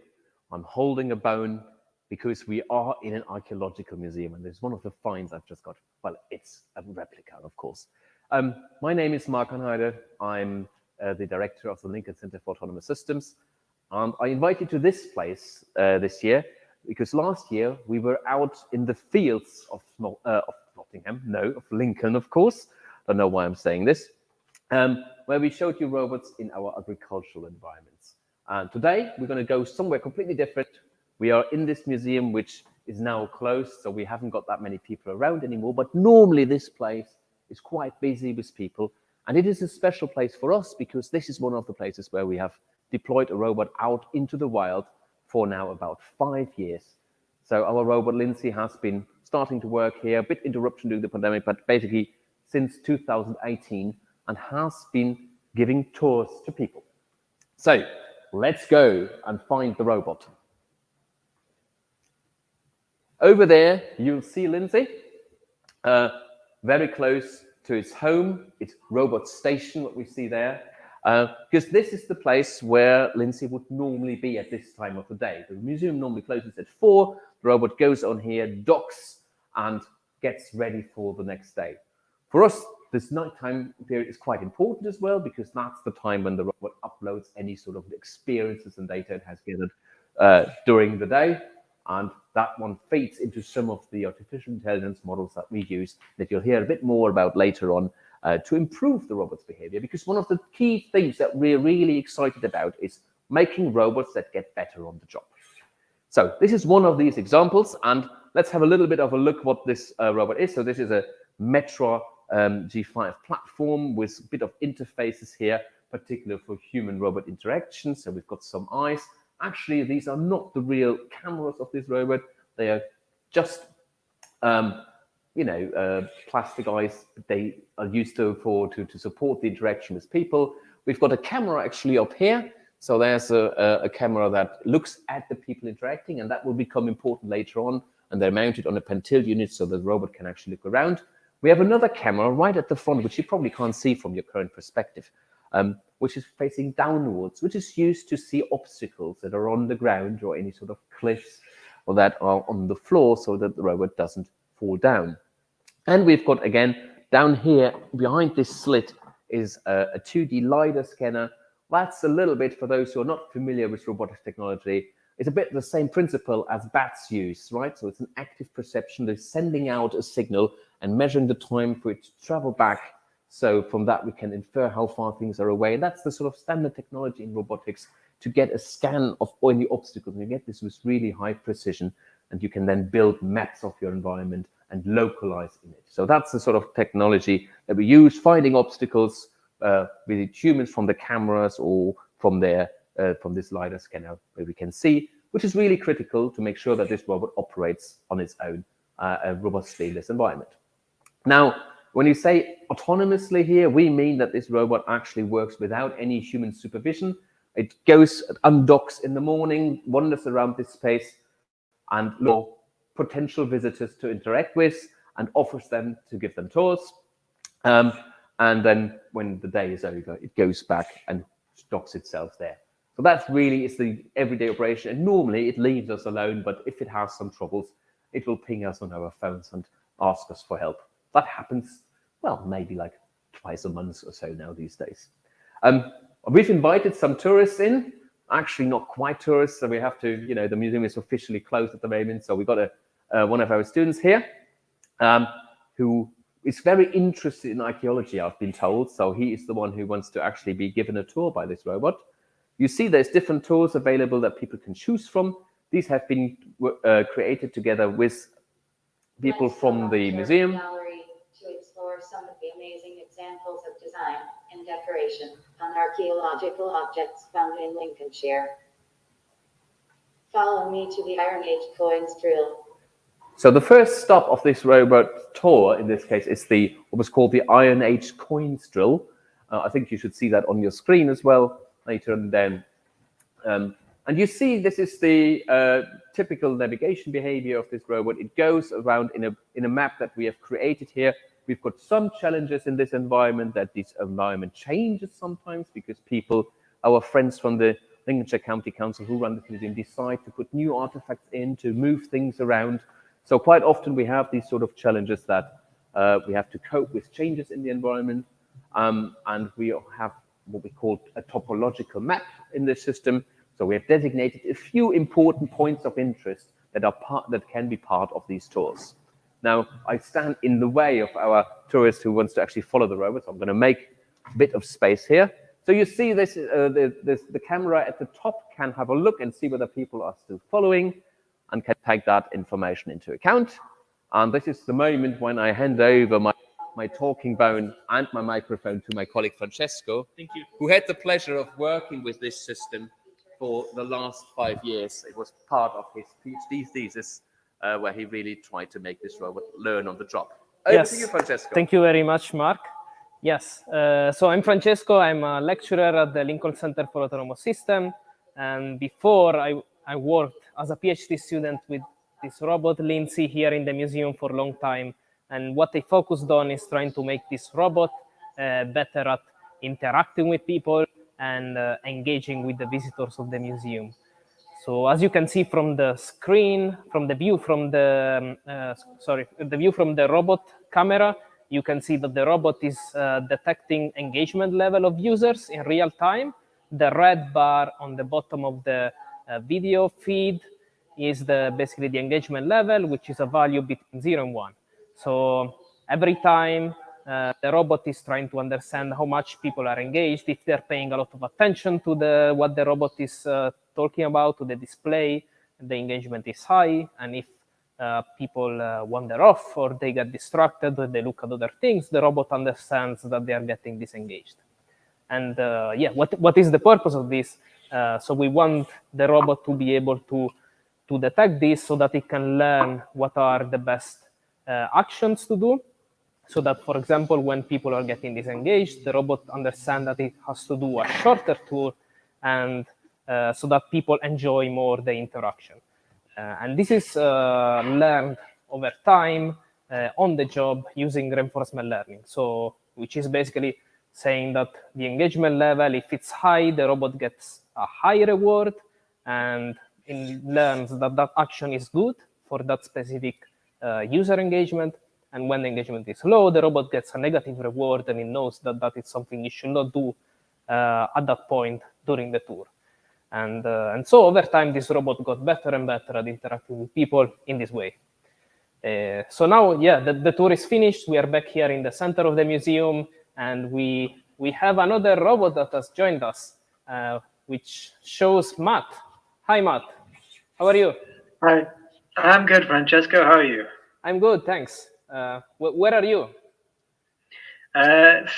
Speaker 1: I'm holding a bone because we are in an archaeological museum, and there's one of the finds I've just got. Well, it's a replica, of course. My name is Mark Anheider. I'm the director of the Lincoln Center for Autonomous Systems. And I invite you to this place this year because last year we were out in the fields of Nottingham, no, of Lincoln, of course. Don't know why I'm saying this. Where we showed you robots in our agricultural environments. And today we're going to go somewhere completely different. We are in this museum, which is now closed, so we haven't got that many people around anymore. But normally this place is quite busy with people. And it is a special place for us because this is one of the places where we have deployed a robot out into the wild for now about 5 years. So our robot Lindsay has been starting to work here, a bit interruption during the pandemic, but basically since 2018, and has been giving tours to people. So let's go and find the robot. Over there, you'll see Lindsay, very close to its home, its robot station, what we see there, because this is the place where Lindsay would normally be at this time of the day. The museum normally closes at 4, the robot goes on here, docks, and gets ready for the next day. For us, this nighttime period is quite important as well, because that's the time when the robot uploads any sort of experiences and data it has gathered during the day. And that one feeds into some of the artificial intelligence models that we use that you'll hear a bit more about later on to improve the robot's behavior. Because one of the key things that we're really excited about is making robots that get better on the job. So this is one of these examples, and let's have a little bit of a look what this robot is. So this is a Metro G5 platform with a bit of interfaces here, particularly for human-robot interaction. So we've got some eyes. Actually, these are not the real cameras of this robot. They are just, plastic eyes. They are used to support the interaction with people. We've got a camera actually up here. So there's a camera that looks at the people interacting, and that will become important later on. And they're mounted on a Pentil unit so the robot can actually look around. We have another camera right at the front, which you probably can't see from your current perspective, which is facing downwards, which is used to see obstacles that are on the ground or any sort of cliffs or that are on the floor so that the robot doesn't fall down. And we've got, again, down here behind this slit is a 2D LiDAR scanner. That's a little bit, for those who are not familiar with robotics technology, it's a bit the same principle as bats use, right? So it's an active perception. They're sending out a signal and measuring the time for it to travel back. So from that, we can infer how far things are away. And that's the sort of standard technology in robotics to get a scan of any obstacles. And you get this with really high precision, and you can then build maps of your environment and localize in it. So that's the sort of technology that we use, finding obstacles with humans from the cameras or from this LiDAR scanner where we can see, which is really critical to make sure that this robot operates on its own robustly in this environment. Now, when you say autonomously here, we mean that this robot actually works without any human supervision. It goes, undocks in the morning, wanders around this space, and looks for potential visitors to interact with and offers them to give them tours. And then when the day is over, it goes back and docks itself there. So that's really is the everyday operation. And normally it leaves us alone, but if it has some troubles, it will ping us on our phones and ask us for help. That happens, well, maybe like twice a month or so now these days. We've invited some tourists in, actually not quite tourists, so we have to, the museum is officially closed at the moment. So we've got one of our students here who is very interested in archaeology, I've been told. So he is the one who wants to actually be given a tour by this robot. You see there's different tours available that people can choose from. These have been created together with people from the museum.
Speaker 2: Gallery to explore some of the amazing examples of design and decoration on archaeological objects found in Lincolnshire. Follow me to the Iron Age coins drill.
Speaker 1: So the first stop of this robot tour, in this case, is what was called the Iron Age coins drill. I think you should see that on your screen as well later. And then, and you see this is the typical navigation behavior of this robot. It goes around in a map that we have created here. We've got some challenges in this environment, that this environment changes sometimes because people our friends from the Lincolnshire County Council who run this museum decide to put new artifacts in, to move things around. So quite often we have these sort of challenges that we have to cope with changes in the environment, and we have what we call a topological map in this system. So we have designated a few important points of interest that can be part of these tours. Now, I stand in the way of our tourist who wants to actually follow the robot, so I'm going to make a bit of space here. So you see this, the camera at the top can have a look and see whether people are still following and can take that information into account. And this is the moment when I hand over my talking bone and my microphone to my colleague Francesco,
Speaker 3: Thank you.
Speaker 1: who had the pleasure of working with this system for the last 5 years. It was part of his PhD thesis, where he really tried to make this robot learn on the job. Over to you, Francesco.
Speaker 3: Thank you very much, Mark. Yes, so I'm Francesco. I'm a lecturer at the Lincoln Center for Autonomous Systems. And before, I worked as a PhD student with this robot, Lindsay, here in the museum for a long time. And what I focused on is trying to make this robot better at interacting with people and engaging with the visitors of the museum. So as you can see from the screen, from the view from the view from the robot camera, you can see that the robot is detecting engagement level of users in real time. The red bar on the bottom of the video feed is basically the engagement level, which is a value between 0 and 1. So every time the robot is trying to understand how much people are engaged, if they're paying a lot of attention to what the robot is talking about, to the display, the engagement is high. And if people wander off or they get distracted or they look at other things, the robot understands that they are getting disengaged. And what is the purpose of this? So we want the robot to be able to detect this so that it can learn what are the best actions to do. So that, for example, when people are getting disengaged, the robot understands that it has to do a shorter tour, and so that people enjoy more the interaction. And this is learned over time on the job using reinforcement learning. So, which is basically saying that the engagement level, if it's high, the robot gets a high reward, and it learns that that action is good for that specific user engagement. And when the engagement is low, the robot gets a negative reward, and it knows that that is something it should not do at that point during the tour. And so over time, this robot got better and better at interacting with people in this way. So now, the tour is finished. We are back here in the center of the museum, and we have another robot that has joined us, which shows Matt. Hi, Matt. How are you?
Speaker 5: Hi, I'm good, Francesco. How are you?
Speaker 3: I'm good, thanks. Where are you?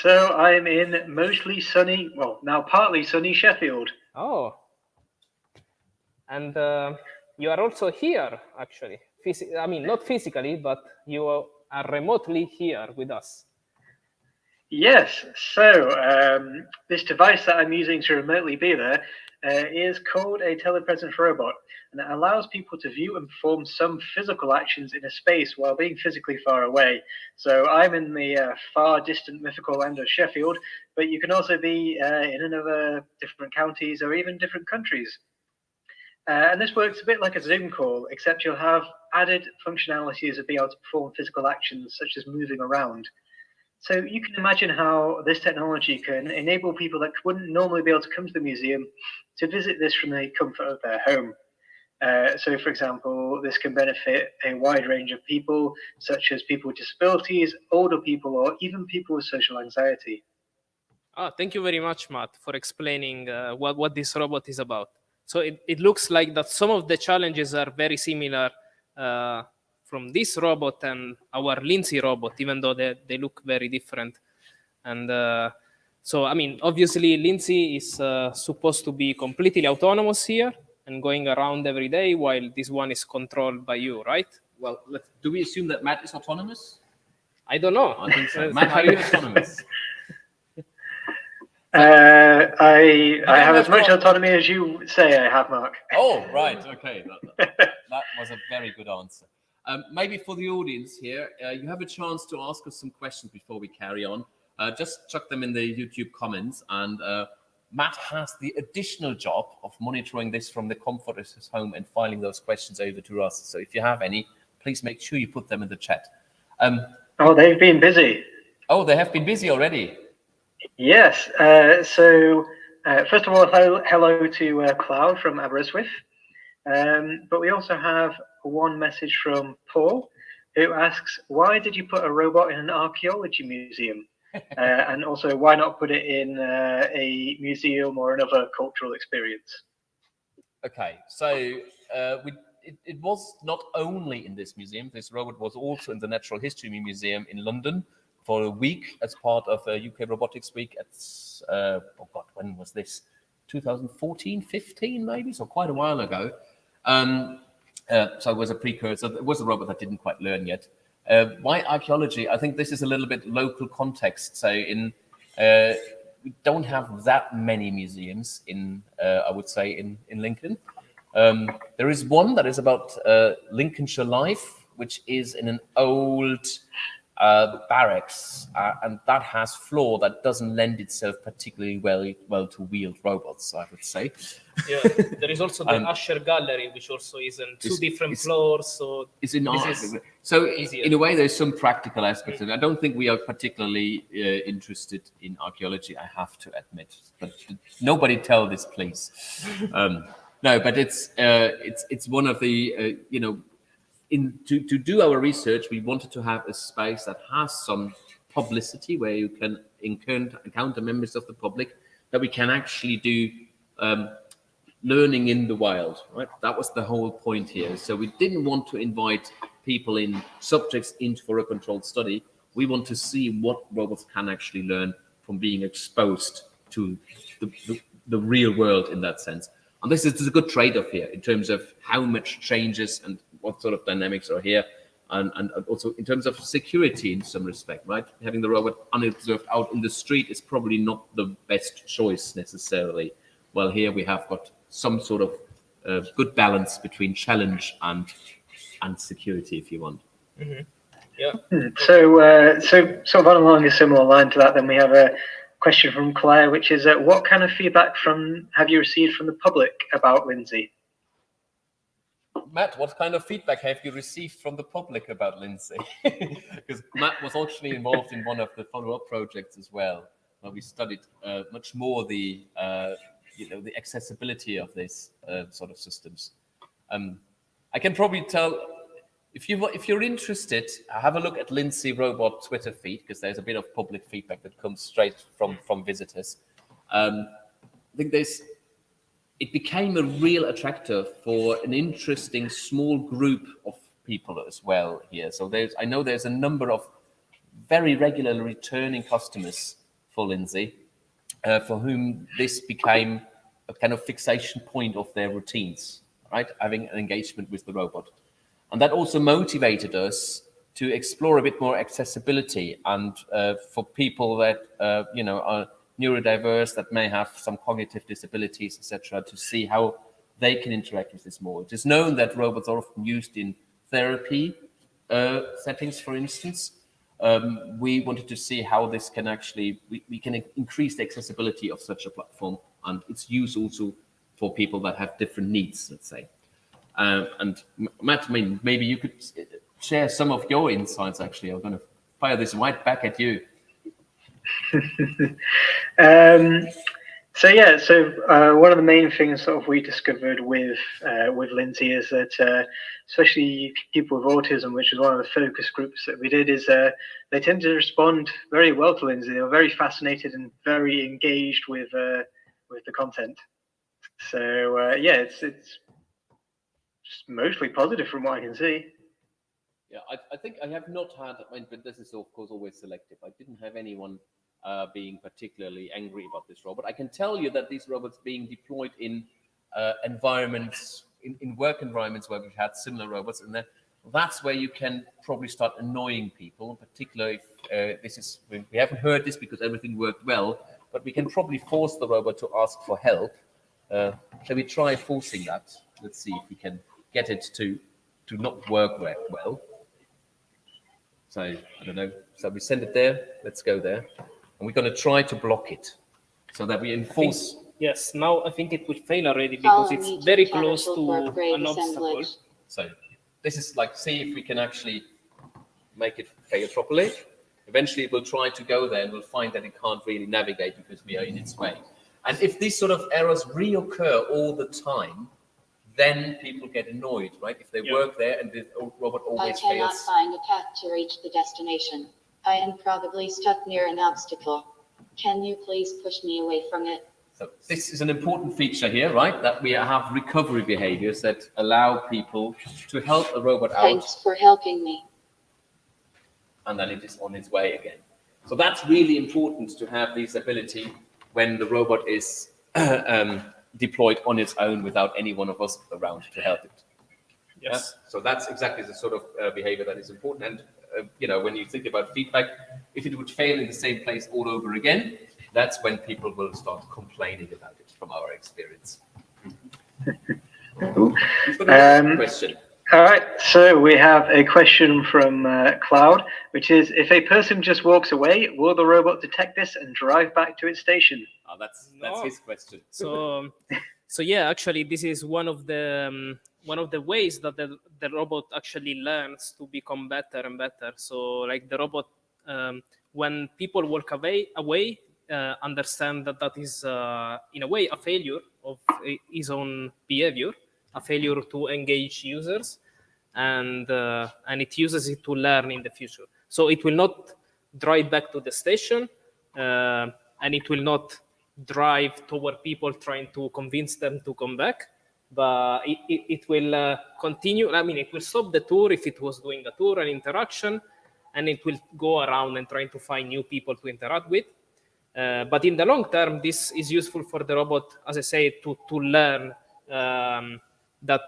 Speaker 5: So I'm in mostly sunny, well, now partly sunny Sheffield.
Speaker 3: Oh. And you are also here, actually. I mean, not physically, but you are remotely here with us.
Speaker 5: Yes, so this device that I'm using to remotely be there is called a telepresence robot, and it allows people to view and perform some physical actions in a space while being physically far away. So I'm in the far distant mythical land of Sheffield, but you can also be in another different counties or even different countries. And this works a bit like a Zoom call, except you'll have added functionalities of being able to perform physical actions such as moving around. So you can imagine how this technology can enable people that wouldn't normally be able to come to the museum to visit this from the comfort of their home. So, for example, this can benefit a wide range of people, such as people with disabilities, older people, or even people with social anxiety.
Speaker 3: Thank you very much, Matt, for explaining what this robot is about. So it looks like that some of the challenges are very similar from this robot and our Lindsay robot, even though they look very different. And so, I mean, obviously, Lindsay is supposed to be completely autonomous here and going around every day, while this one is controlled by you, right?
Speaker 1: Well, do we assume that Matt is autonomous?
Speaker 3: I don't know.
Speaker 1: I think so. Matt, are you autonomous?
Speaker 5: I have as much autonomy as you say I have, Mark.
Speaker 1: Oh, right. Okay. That was a very good answer. Maybe for the audience here, you have a chance to ask us some questions before we carry on. Just chuck them in the YouTube comments, and Matt has the additional job of monitoring this from the comfort of his home and filing those questions over to us. So if you have any, please make sure you put them in the chat.
Speaker 5: Oh, they've been busy.
Speaker 1: Oh, they have been busy already.
Speaker 5: Yes. First of all, hello to Cloud from Aberystwyth. But we also have one message from Paul, who asks, why did you put a robot in an archaeology museum? And also, why not put it in a museum or another cultural experience?
Speaker 1: Okay, so it was not only in this museum. This robot was also in the Natural History Museum in London for a week as part of a UK Robotics Week. At oh God, when was this? 2014, 15 maybe, so quite a while ago. So it was a precursor. It was a robot that didn't quite learn yet. Why archaeology? I think this is a little bit local context. So we don't have that many museums in, I would say, in Lincoln. There is one that is about Lincolnshire life, which is in an old barracks, and that has floor that doesn't lend itself particularly well to wheeled robots, I would say.
Speaker 3: Yeah, there is also the Usher Gallery, which also is in two different floors. So
Speaker 1: it's in
Speaker 3: this
Speaker 1: so
Speaker 3: easier.
Speaker 1: In a way, there's some practical aspects. And I don't think we are particularly interested in archaeology, I have to admit. But nobody tell this, please. No, but it's one of the to do our research, we wanted to have a space that has some publicity where you can encounter members of the public, that we can actually do learning in the wild, right? That was the whole point here. So we didn't want to invite people subjects in for a controlled study. We want to see what robots can actually learn from being exposed to the real world in that sense. And this is a good trade-off here in terms of how much changes and what sort of dynamics are here, and also in terms of security in some respect, right? Having the robot unobserved out in the street is probably not the best choice necessarily. Well, here we have got some sort of good balance between challenge and security, if you want.
Speaker 3: Mm-hmm. Yeah.
Speaker 5: So sort of along a similar line to that, then we have a question from Claire, which is, what kind of feedback have you received from the public about Lindsay?
Speaker 1: Matt, what kind of feedback have you received from the public about Lindsay? Because Matt was actually involved in one of the follow-up projects as well, where we studied much more the accessibility of these sort of systems. I can probably tell, if you're interested, have a look at Lindsay Robot Twitter feed, because there's a bit of public feedback that comes straight from visitors. I think it became a real attractor for an interesting small group of people as well here. So I know there's a number of very regularly returning customers for Lindsay, for whom this became a kind of fixation point of their routines, right? Having an engagement with the robot. And that also motivated us to explore a bit more accessibility, and for people that are neurodiverse, that may have some cognitive disabilities, etc., to see how they can interact with this more. It is known that robots are often used in therapy settings, for instance. We wanted to see how this can actually, we can increase the accessibility of such a platform and its use also for people that have different needs, let's say. And Matt, maybe you could share some of your insights, actually. I'm going to fire this right back at you.
Speaker 5: So one of the main things sort of we discovered with Lindsay is that especially people with autism, which is one of the focus groups that we did, is they tend to respond very well to Lindsay. They're very fascinated and very engaged with the content. So it's mostly positive from what I can see.
Speaker 1: Yeah, I think I have not had, but this is of course always selective. I didn't have anyone being particularly angry about this robot. I can tell you that these robots being deployed in environments, in work environments where we've had similar robots, and that's where you can probably start annoying people, particularly if we haven't heard this because everything worked well, but we can probably force the robot to ask for help. Shall we try forcing that? Let's see if we can get it to not work well. So I don't know. So we send it there. Let's go there. And we're going to try to block it. so that we enforce.
Speaker 3: Yes, now I think it will fail already because
Speaker 2: Follow me
Speaker 3: it's
Speaker 2: to
Speaker 3: very
Speaker 2: Chemical
Speaker 3: close to
Speaker 2: Corp grade
Speaker 3: an obstacle.
Speaker 2: assemblage.
Speaker 1: So this is like, see if we can actually make it fail properly. Eventually it will try to go there and we'll find that it can't really navigate because we are in its way. And if these sort of errors reoccur all the time, then people get annoyed, right? If they work there and the robot
Speaker 2: I
Speaker 1: always
Speaker 2: cannot
Speaker 1: fails.
Speaker 2: find a path to reach the destination. I am probably stuck near an obstacle. Can you please push me away from it?
Speaker 1: So this is an important feature here, right? That we have recovery behaviors that allow people to help the robot out.
Speaker 2: Thanks for helping me.
Speaker 1: And then it is on its way again. So that's really important to have this ability when the robot is deployed on its own without any one of us around to help it.
Speaker 3: Yes.
Speaker 1: Yeah? So that's exactly the sort of behavior that is important. And you know, when you think about feedback, if it would fail in the same place all over again, that's when people will start complaining about it, from our experience. Question.
Speaker 5: All right, so we have a question from Cloud, which is, if a person just walks away, will the robot detect this and drive back to its station?
Speaker 1: Oh, that's his question.
Speaker 3: So yeah, actually, this is one of the ways that the robot actually learns to become better and better. So like the robot, when people walk away, understand that is in a way a failure of his own behavior, a failure to engage users, and it uses it to learn in the future. So it will not drive back to the station, and it will not drive toward people trying to convince them to come back, but it will continue. I mean, it will stop the tour if it was doing a tour, an interaction, and it will go around and trying to find new people to interact with. But in the long term, this is useful for the robot, as I say, to learn that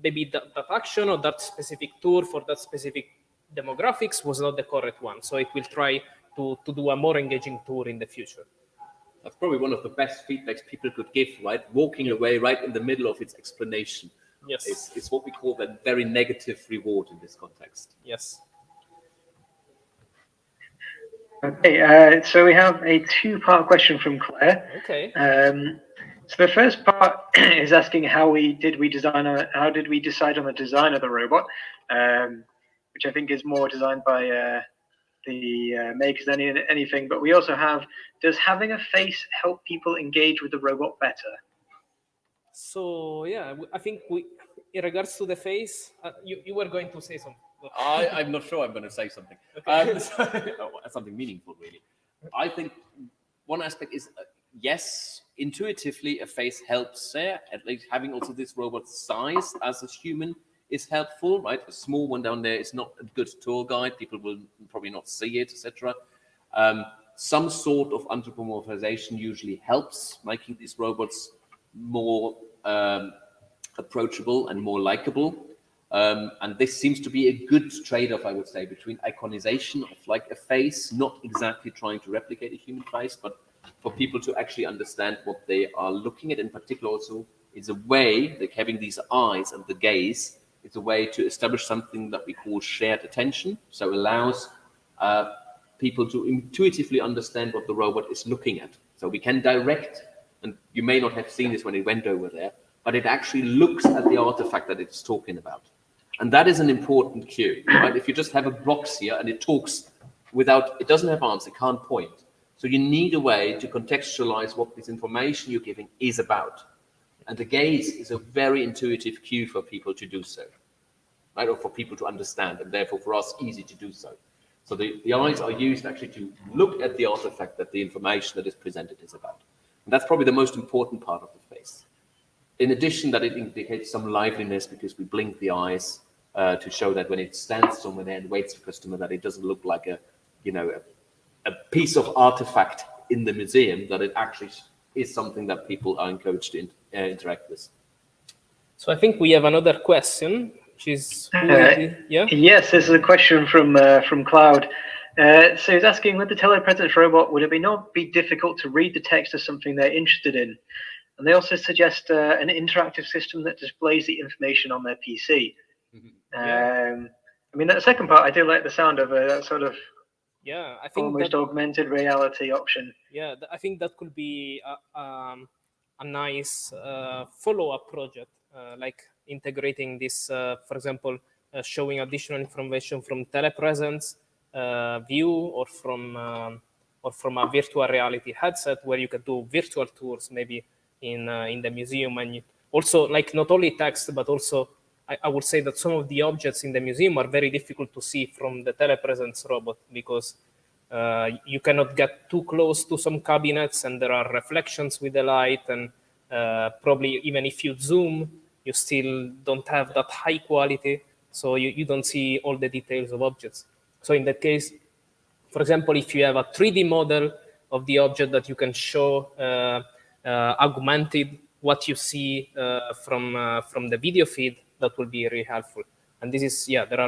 Speaker 3: maybe that action or that specific tour for that specific demographics was not the correct one. So it will try to do a more engaging tour in the future.
Speaker 1: That's probably one of the best feedbacks people could give, right? Walking away right in the middle of its explanation.
Speaker 3: Yes.
Speaker 1: It's what we call that very negative reward in this context.
Speaker 3: Yes.
Speaker 5: Okay, so we have a two-part question from Claire.
Speaker 3: Okay.
Speaker 5: So the first part is asking how did we decide on the design of the robot, which I think is more designed by the makers than anything. But we also have, does having a face help people engage with the robot better?
Speaker 3: So yeah, I think in regards to the face, you were going to say something.
Speaker 1: I'm not sure I'm going to say something. Okay. Something meaningful, really. I think one aspect is, yes, intuitively a face helps there. At least having also this robot's size as a human is helpful, right? A small one down there is not a good tour guide. People will probably not see it, etc. Some sort of anthropomorphization usually helps, making these robots more approachable and more likable. And this seems to be a good trade-off, I would say, between iconization of like a face, not exactly trying to replicate a human face, but for people to actually understand what they are looking at. In particular, also, it's a way, like having these eyes and the gaze, it's a way to establish something that we call shared attention. So allows people to intuitively understand what the robot is looking at. So we can direct, and you may not have seen this when it went over there, but it actually looks at the artifact that it's talking about. And that is an important cue, right? If you just have a box here and it talks it doesn't have arms, it can't point. So you need a way to contextualize what this information you're giving is about. And the gaze is a very intuitive cue for people to do so, right? Or for people to understand, and therefore for us, easy to do so. So the eyes are used actually to look at the artifact that the information that is presented is about. And that's probably the most important part of the face. In addition, that it indicates some liveliness because we blink the eyes to show that when it stands somewhere there and waits for customer, that it doesn't look like a piece of artifact in the museum, that it actually is something that people are encouraged to interact with.
Speaker 3: So I think we have another question, which is
Speaker 5: Yes, this is a question from Cloud. So he's asking, with the telepresence robot, would it not be difficult to read the text of something they're interested in? And they also suggest an interactive system that displays the information on their PC. I mean, that second part, I do like the sound of that sort of
Speaker 3: Yeah, I think
Speaker 5: almost augmented reality option.
Speaker 3: Yeah, I think that could be a nice follow-up project, like integrating this, for example, showing additional information from telepresence view or from a virtual reality headset where you can do virtual tours maybe in the museum, and also like not only text but also I would say that some of the objects in the museum are very difficult to see from the telepresence robot because you cannot get too close to some cabinets and there are reflections with the light, and probably even if you zoom you still don't have that high quality, so you don't see all the details of objects. So in that case, for example, if you have a 3D model of the object that you can show augmented what you see from the video feed, that will be really helpful. And this is, yeah, there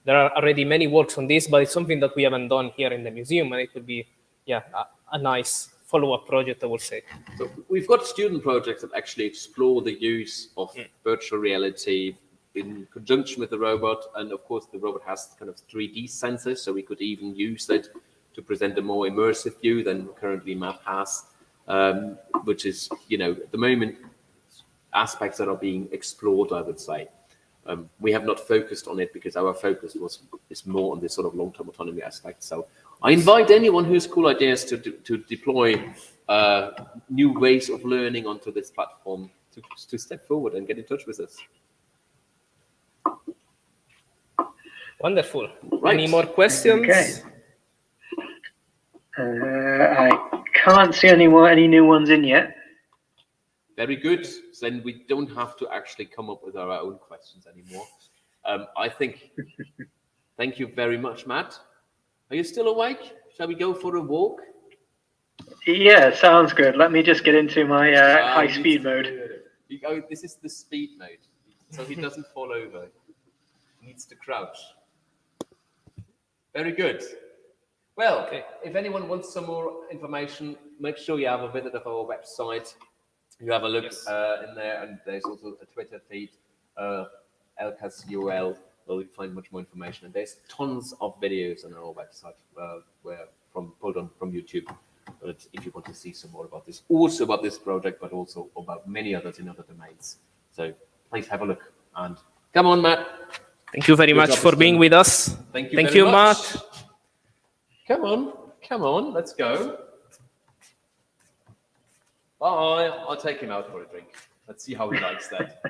Speaker 3: are already many works on this, but it's something that we haven't done here in the museum, and it would be, yeah, a nice follow-up project, I would say.
Speaker 1: So we've got student projects that actually explore the use of virtual reality in conjunction with the robot, and of course the robot has kind of 3D sensors, so we could even use that to present a more immersive view than currently Matt has, which is, you know, at the moment aspects that are being explored, I would say. We have not focused on it because our focus is more on this sort of long-term autonomy aspect. So I invite anyone who has cool ideas to deploy new ways of learning onto this platform to step forward and get in touch with us.
Speaker 3: Wonderful.
Speaker 1: Right.
Speaker 3: Any more questions?
Speaker 5: Okay. I can't see any new ones in yet.
Speaker 1: Very good. Then we don't have to actually come up with our own questions anymore. I think, thank you very much, Matt. Are you still awake? Shall we go for a walk?
Speaker 5: Yeah, sounds good. Let me just get into my high-speed mode.
Speaker 1: This is the speed mode, so he doesn't fall over. He needs to crouch. Very good. Well, if anyone wants some more information, make sure you have a visit of our website. You have a look in there, and there's also a Twitter feed, LCASUL, where you find much more information. And there's tons of videos on our website, pulled on from YouTube. But if you want to see some more about this, also about this project, but also about many others in other domains. So please have a look. And come on, Matt.
Speaker 3: Thank you very much for being with us.
Speaker 1: Thank you
Speaker 3: Thank
Speaker 1: very
Speaker 3: you,
Speaker 1: much.
Speaker 3: Matt.
Speaker 1: Come on, let's go. Bye. I'll take him out for a drink. Let's see how he likes that.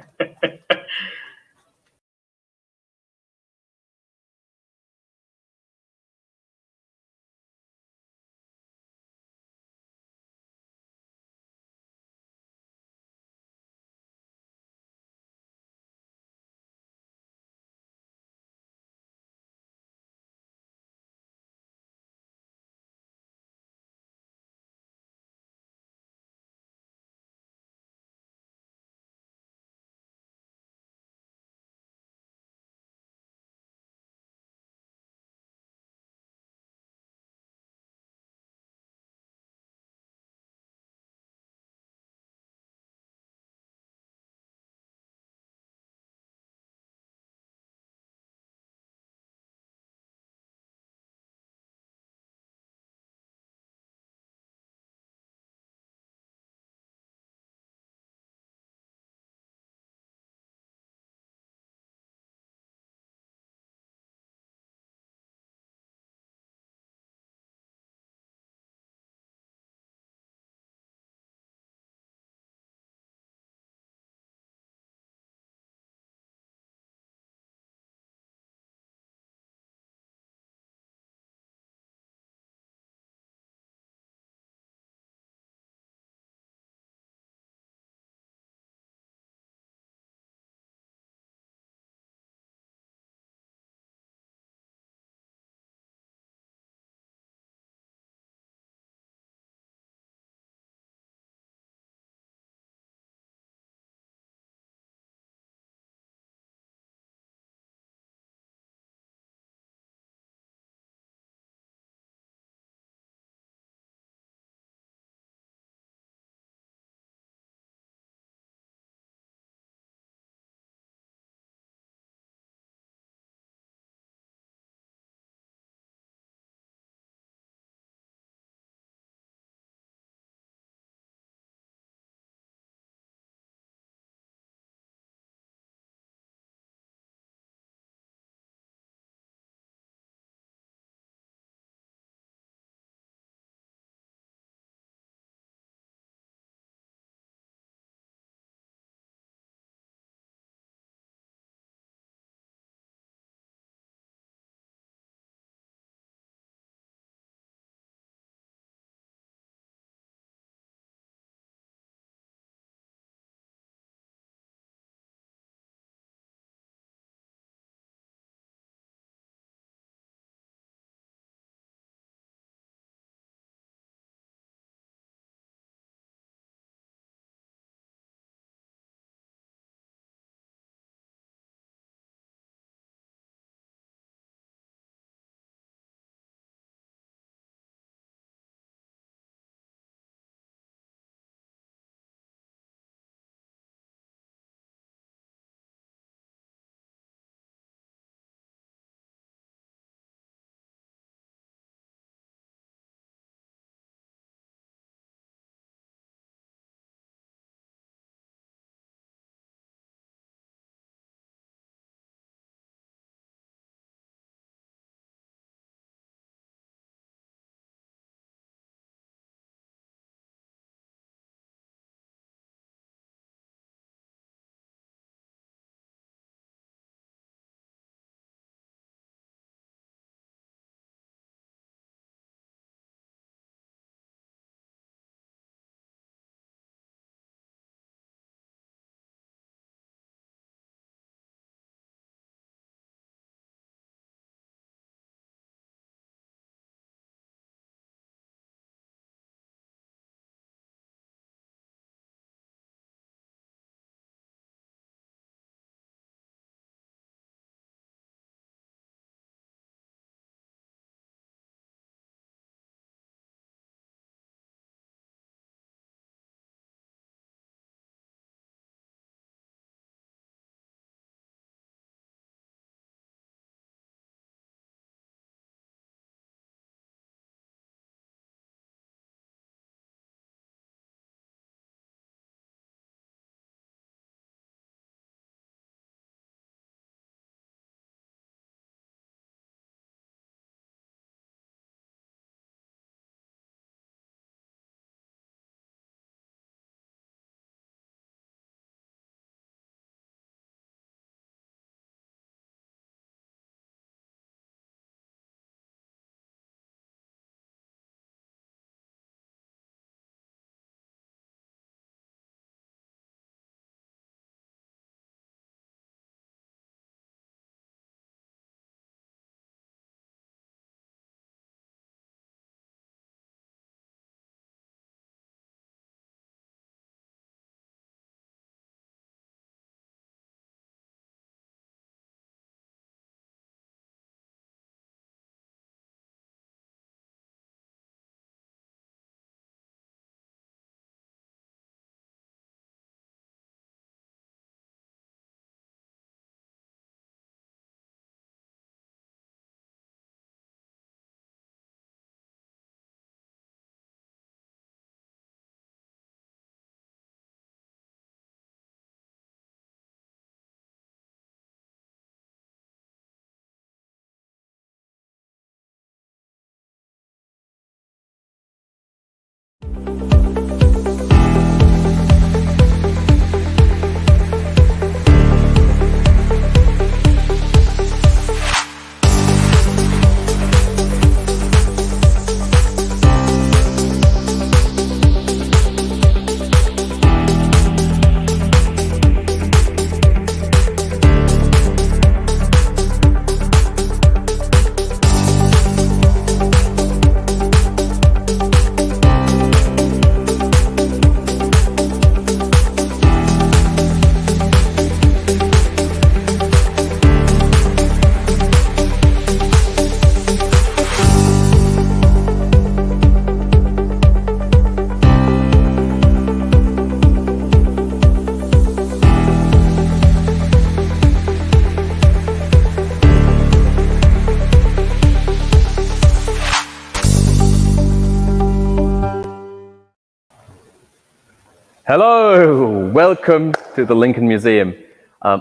Speaker 1: Hello, welcome to the Lincoln Museum.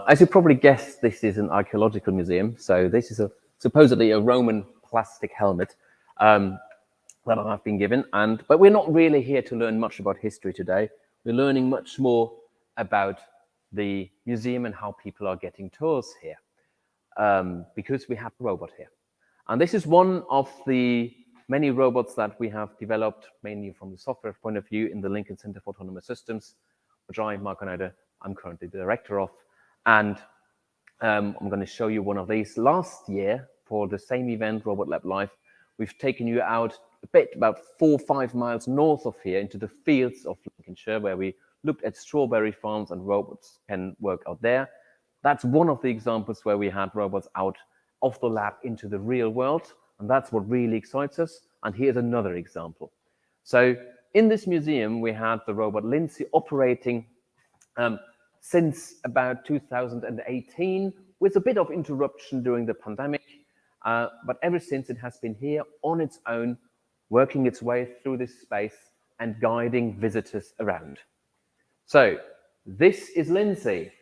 Speaker 1: As you probably guessed, this is an archaeological museum. So this is supposedly a Roman plastic helmet that I've been given. But we're not really here to learn much about history today. We're learning much more about the museum and how people are getting tours here, because we have a robot here. And this is one of the many robots that we have developed, mainly from the software point of view, in the Lincoln Center for Autonomous Systems, which I'm currently the director of. And I'm going to show you one of these. Last year, for the same event, Robot Lab Live, we've taken you out a bit, about 4 or 5 miles north of here, into the fields of Lincolnshire, where we looked at strawberry farms and robots can work out there. That's one of the examples where we had robots out of the lab into the real world, and that's what really excites us. And here's another example. So in this museum, we had the robot Lindsay operating since about 2018, with a bit of interruption during the pandemic. But ever since, it has been here on its own, working its way through this space and guiding visitors around. So this is Lindsay.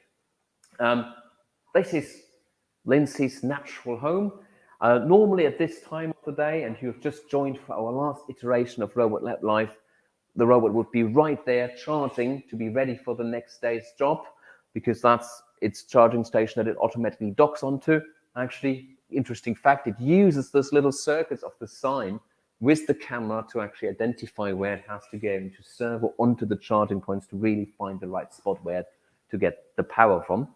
Speaker 1: This is Lindsay's natural home. Normally at this time of the day, and you've just joined for our last iteration of Robot Lab Live, the robot would be right there charging to be ready for the next day's job, because that's its charging station that it automatically docks onto. Actually, interesting fact, it uses those little circuits of the sign with the camera to actually identify where it has to go into server onto the charging points to really find the right spot where to get the power from.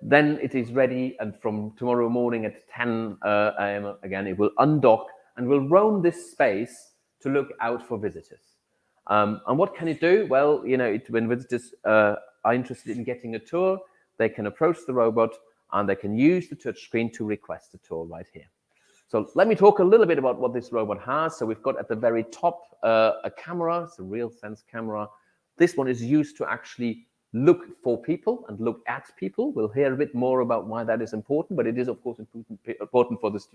Speaker 1: Then it is ready, and from tomorrow morning at 10 a.m. again, it will undock and will roam this space to look out for visitors. And what can it do? Well, when visitors are interested in getting a tour, they can approach the robot and they can use the touchscreen to request a tour right here. So let me talk a little bit about what this robot has. So we've got at the very top a camera. It's a real sense camera. This one is used to actually look for people and look at people. We'll hear a bit more about why that is important, but it is, of course, important for this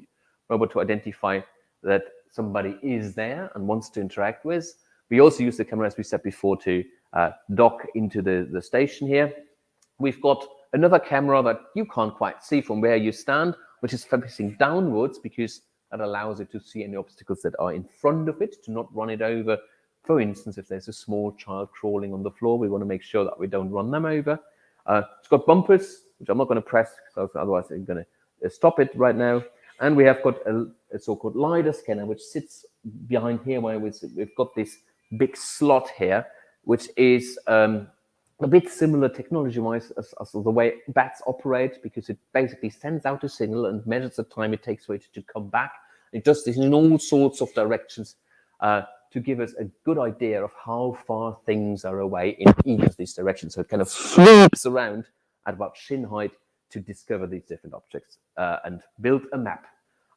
Speaker 1: robot to identify that somebody is there and wants to interact with. We also use the camera, as we said before, to dock into the station here. We've got another camera that you can't quite see from where you stand, which is facing downwards, because that allows it to see any obstacles that are in front of it, to not run it over. For instance, if there's a small child crawling on the floor, we want to make sure that we don't run them over. It's got bumpers, which I'm not going to press, so otherwise I'm going to stop it right now. And we have got a so-called LiDAR scanner, which sits behind here, where we've got this big slot here, which is a bit similar technology-wise as the way bats operate, because it basically sends out a signal and measures the time it takes for it to come back. It does this in all sorts of directions to give us a good idea of how far things are away in each of these directions. So it kind of sweeps around at about shin height to discover these different objects and build a map.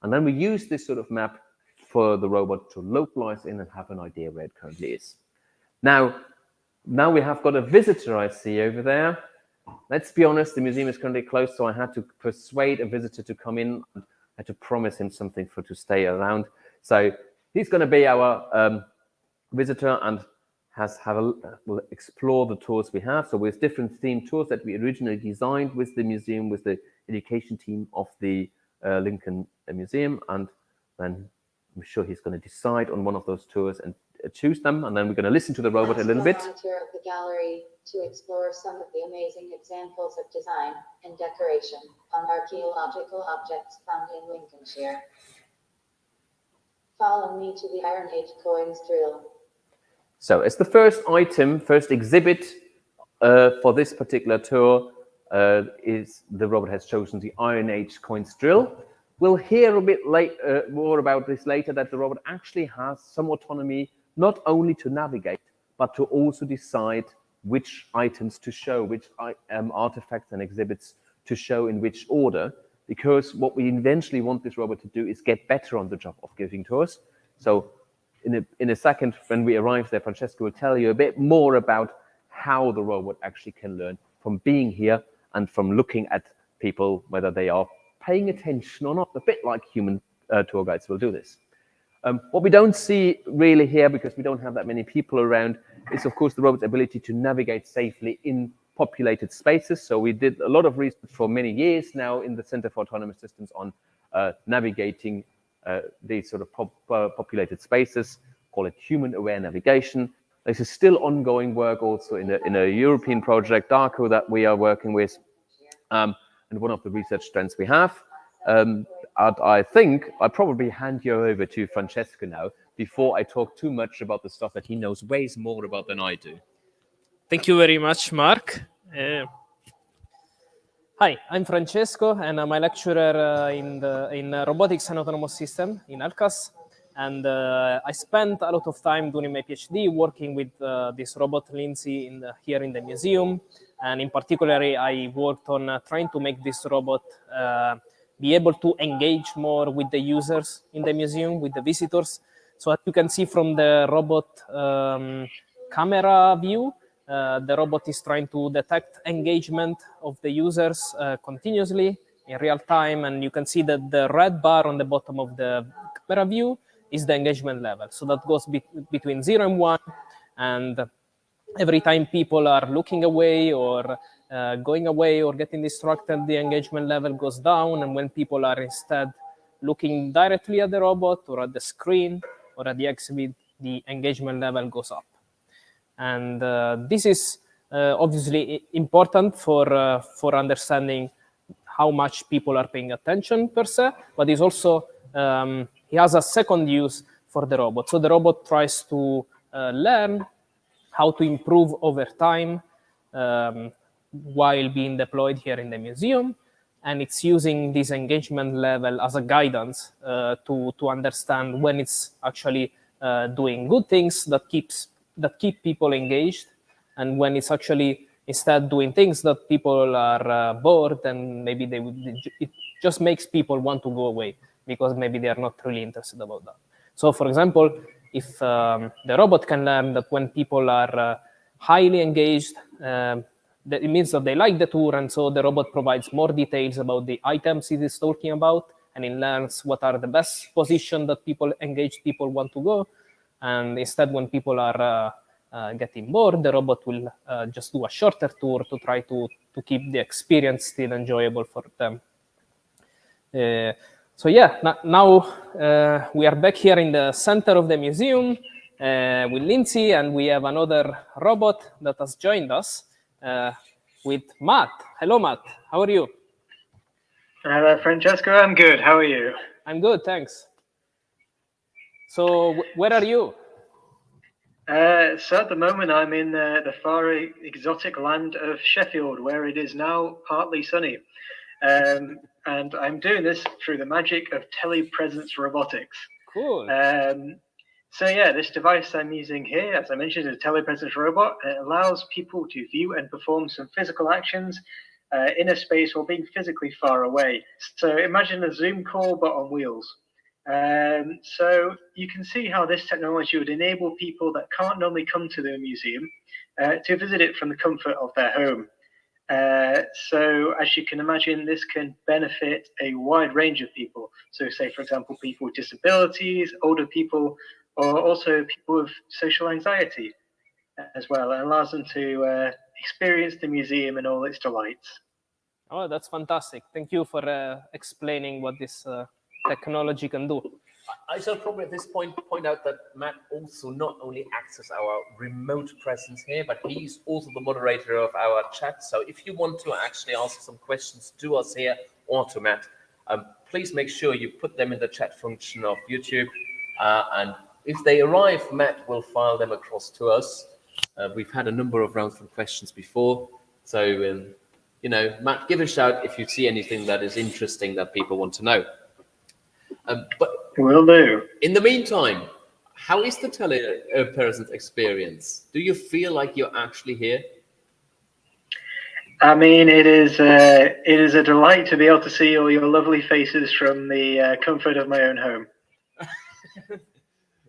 Speaker 1: And then we use this sort of map for the robot to localize in and have an idea where it currently is. Now we have got a visitor I see over there. Let's be honest, the museum is currently closed, so I had to persuade a visitor to come in. I had to promise him something to stay around. So he's going to be our visitor and will explore the tours we have. So with different themed tours that we originally designed with the museum, with the education team of the Lincoln Museum, and then I'm sure he's going to decide on one of those tours and choose them, and then we're going to listen to the robot a little bit.
Speaker 2: On a tour of the gallery to explore some of the amazing examples of design and decoration on archaeological objects found in Lincolnshire. Follow me to the Iron Age coins drill.
Speaker 1: So as the first exhibit for this particular tour is the robot has chosen the Iron Age coins drill. We'll hear a bit more about this later, that the robot actually has some autonomy, not only to navigate, but to also decide which items to show, which artifacts and exhibits to show in which order, because what we eventually want this robot to do is get better on the job of giving tours. So in a second, when we arrive there, Francesco will tell you a bit more about how the robot actually can learn from being here and from looking at people, whether they are paying attention or not, a bit like human tour guides will do this. What we don't see really here, because we don't have that many people around, is of course the robot's ability to navigate safely in populated spaces. So we did a lot of research for many years now in the Center for Autonomous Systems on navigating these sort of populated spaces, call it human-aware navigation. This is still ongoing work also in a European project, DARCO, that we are working with, and one of the research strengths we have. I think I'll probably hand you over to Francesco now, before I talk too much about the stuff that he knows way more about than I do.
Speaker 3: Thank you very much, Mark. Hi, I'm Francesco, and I'm a lecturer in robotics and autonomous system in ALCAS. And I spent a lot of time during my PhD working with this robot Lindsay here in the museum. And in particular, I worked on trying to make this robot be able to engage more with the users in the museum, with the visitors. So as you can see from the robot camera view, the robot is trying to detect engagement of the users continuously in real time. And you can see that the red bar on the bottom of the camera view is the engagement level. So that goes between 0 and 1. And every time people are looking away or going away or getting distracted, the engagement level goes down. And when people are instead looking directly at the robot or at the screen or at the exhibit, the engagement level goes up. And this is obviously important for understanding how much people are paying attention per se, but it's also, he has a second use for the robot. So the robot tries to learn how to improve over time while being deployed here in the museum. And it's using this engagement level as a guidance to understand when it's actually doing good things that keep people engaged, and when it's actually instead doing things that people are bored, and maybe it just makes people want to go away because maybe they are not really interested about that. So for example, if the robot can learn that when people are highly engaged, that it means that they like the tour, and so the robot provides more details about the items it is talking about, and it learns what are the best positions that engaged people want to go. And instead, when people are getting bored, the robot will just do a shorter tour to try to keep the experience still enjoyable for them. So yeah, now we are back here in the center of the museum with Lindsay, and we have another robot that has joined us with Matt. Hello, Matt. How are you?
Speaker 5: Hello, Francesco. I'm good. How are you?
Speaker 3: I'm good, thanks. So where are you?
Speaker 5: So at the moment, I'm in the far exotic land of Sheffield, where it is now partly sunny. And I'm doing this through the magic of telepresence robotics.
Speaker 3: Cool.
Speaker 5: So yeah, this device I'm using here, as I mentioned, is a telepresence robot. It allows people to view and perform some physical actions in a space while being physically far away. So imagine a Zoom call, but on wheels. So you can see how this technology would enable people that can't normally come to the museum to visit it from the comfort of their home. So as you can imagine, this can benefit a wide range of people. So say, for example, people with disabilities, older people, or also people with social anxiety as well. It allows them to experience the museum and all its delights.
Speaker 3: Oh, that's fantastic. Thank you for explaining what this technology can do.
Speaker 1: I shall probably at this point point out that Matt also not only acts as our remote presence here, but he's also the moderator of our chat. So if you want to actually ask some questions to us here or to Matt, please make sure you put them in the chat function of YouTube. And if they arrive, Matt will file them across to us. We've had a number of rounds of questions before. So, you know, Matt, give a shout if you see anything that is interesting that people want to know. But
Speaker 5: will do.
Speaker 1: In the meantime, how is the telepresence experience? Do you feel like you're actually here?
Speaker 5: I mean, it is a delight to be able to see all your lovely faces from the comfort of my own home.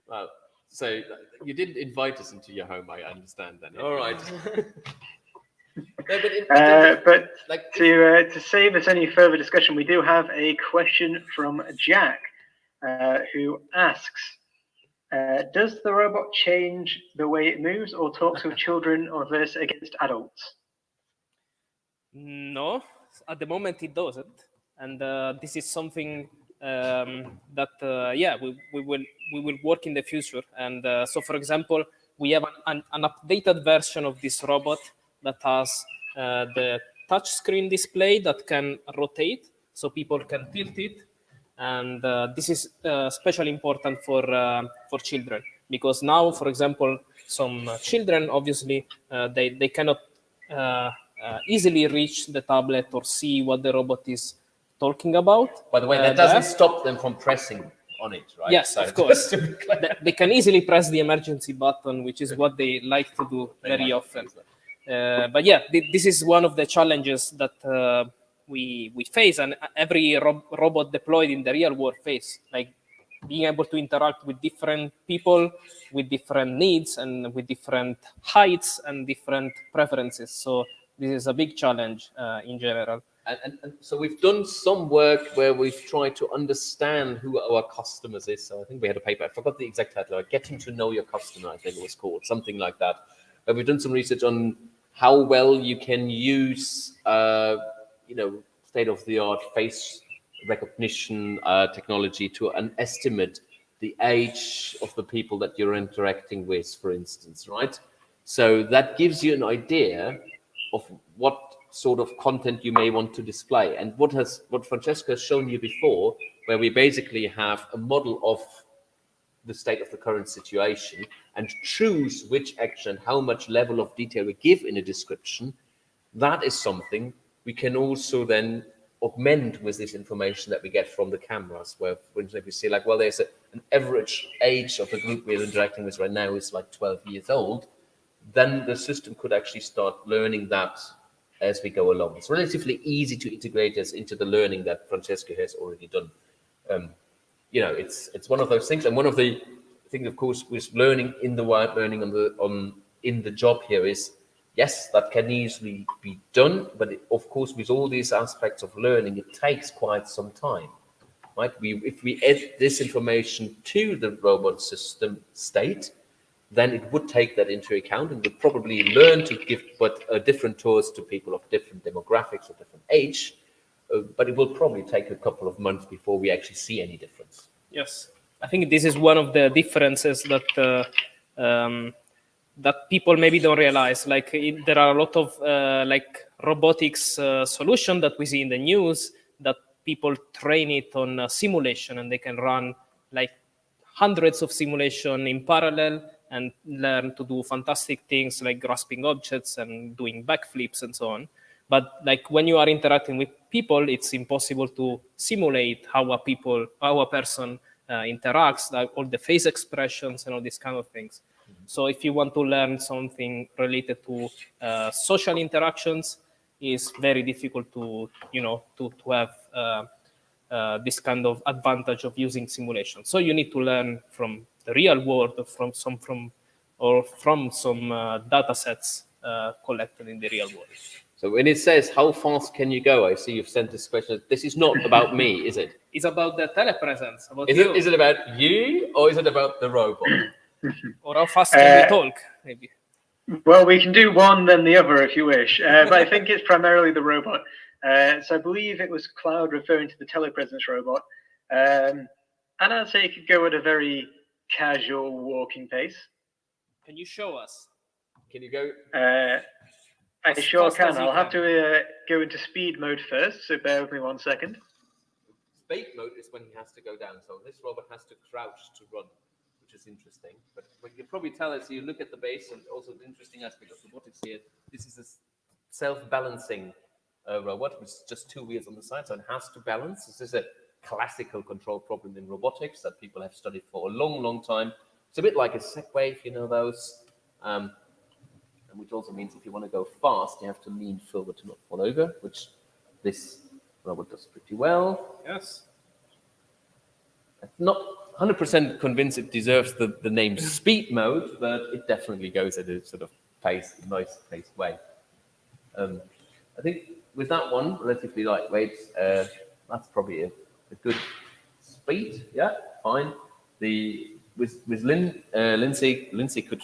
Speaker 1: Well, so you didn't invite us into your home, I understand then. All right. No,
Speaker 5: but like, to save us any further discussion, we do have a question from Jack, who asks, Does the robot change the way it moves or talks with children or versus against adults?
Speaker 3: No, at the moment it doesn't, and this is something that we will work in the future. And so, for example, we have an updated version of this robot that has the touch screen display that can rotate, so people can tilt it, and this is especially important for children, because now, for example, some children obviously they cannot easily reach the tablet or see what the robot is talking about.
Speaker 1: By the way, that doesn't stop them from pressing on it, right?
Speaker 3: Yes,
Speaker 1: So
Speaker 3: of course.
Speaker 1: just to be clear.
Speaker 3: They can easily press the emergency button, which is what they like to do very often. But yeah, this is one of the challenges that we face, and every robot deployed in the real world face, like being able to interact with different people with different needs and with different heights and different preferences. So this is a big challenge in general.
Speaker 1: And so we've done some work where we've tried to understand who our customers is. So I think we had a paper, I forgot the exact title, like Getting to Know Your Customer, I think it was called, something like that. But we've done some research on how well you can use, state-of-the-art face recognition technology to estimate the age of the people that you're interacting with, for instance, right? So that gives you an idea of what sort of content you may want to display. And what Francesca has shown you before, where we basically have a model of the state of the current situation and choose which action, how much level of detail we give in a description, that is something we can also then augment with this information that we get from the cameras, where, for instance, we see like, well, there's an average age of the group we're interacting with right now is like 12 years old, then the system could actually start learning that as we go along. It's relatively easy to integrate this into the learning that Francesca has already done. It's one of those things, and one of the things, of course, with learning in the wild, learning in the job here is, yes, that can easily be done, but of course, with all these aspects of learning, it takes quite some time, right? If we add this information to the robot system state, then it would take that into account and would probably learn to give different tours to people of different demographics or different age, but it will probably take a couple of months before we actually see any difference.
Speaker 3: Yes, I think this is one of the differences that people maybe don't realize. Like there are a lot of robotics solution that we see in the news that people train it on simulation, and they can run like hundreds of simulation in parallel and learn to do fantastic things like grasping objects and doing backflips and so on. But like when you are interacting with people, it's impossible to simulate how a person interacts, like all the face expressions and all these kind of things. So if you want to learn something related to social interactions, it's very difficult to have this kind of advantage of using simulation. So you need to learn from the real world, from some data sets collected in the real world.
Speaker 1: So when it says, how fast can you go? I see you've sent this question. This is not about me, is it?
Speaker 3: It's about the telepresence.
Speaker 1: Is it about you, or is it about the robot?
Speaker 3: Or how fast can we talk, maybe?
Speaker 5: Well, we can do one, then the other if you wish. But I think it's primarily the robot. So I believe it was Cloud referring to the telepresence robot. And I'd say it could go at a very casual walking pace.
Speaker 3: Can you show us?
Speaker 1: Can you go?
Speaker 5: I sure can. I'll have to go into speed mode first, so bear with me 1 second.
Speaker 1: Speed mode is when he has to go down. So this robot has to crouch to run, which is interesting. But what you can probably tell is you look at the base, and also the interesting aspect of robotics here, this is a self-balancing robot with just 2 wheels on the side, so it has to balance. This is a classical control problem in robotics that people have studied for a long, long time. It's a bit like a Segway, if you know those. And which also means if you want to go fast, you have to lean forward to not fall over, which this robot does pretty well.
Speaker 3: Yes.
Speaker 1: I'm not 100% convinced it deserves the name speed mode, but it definitely goes at a sort of nice paced way. I think with that one, relatively lightweight, that's probably a good speed. Yeah, fine. We with Lindsay could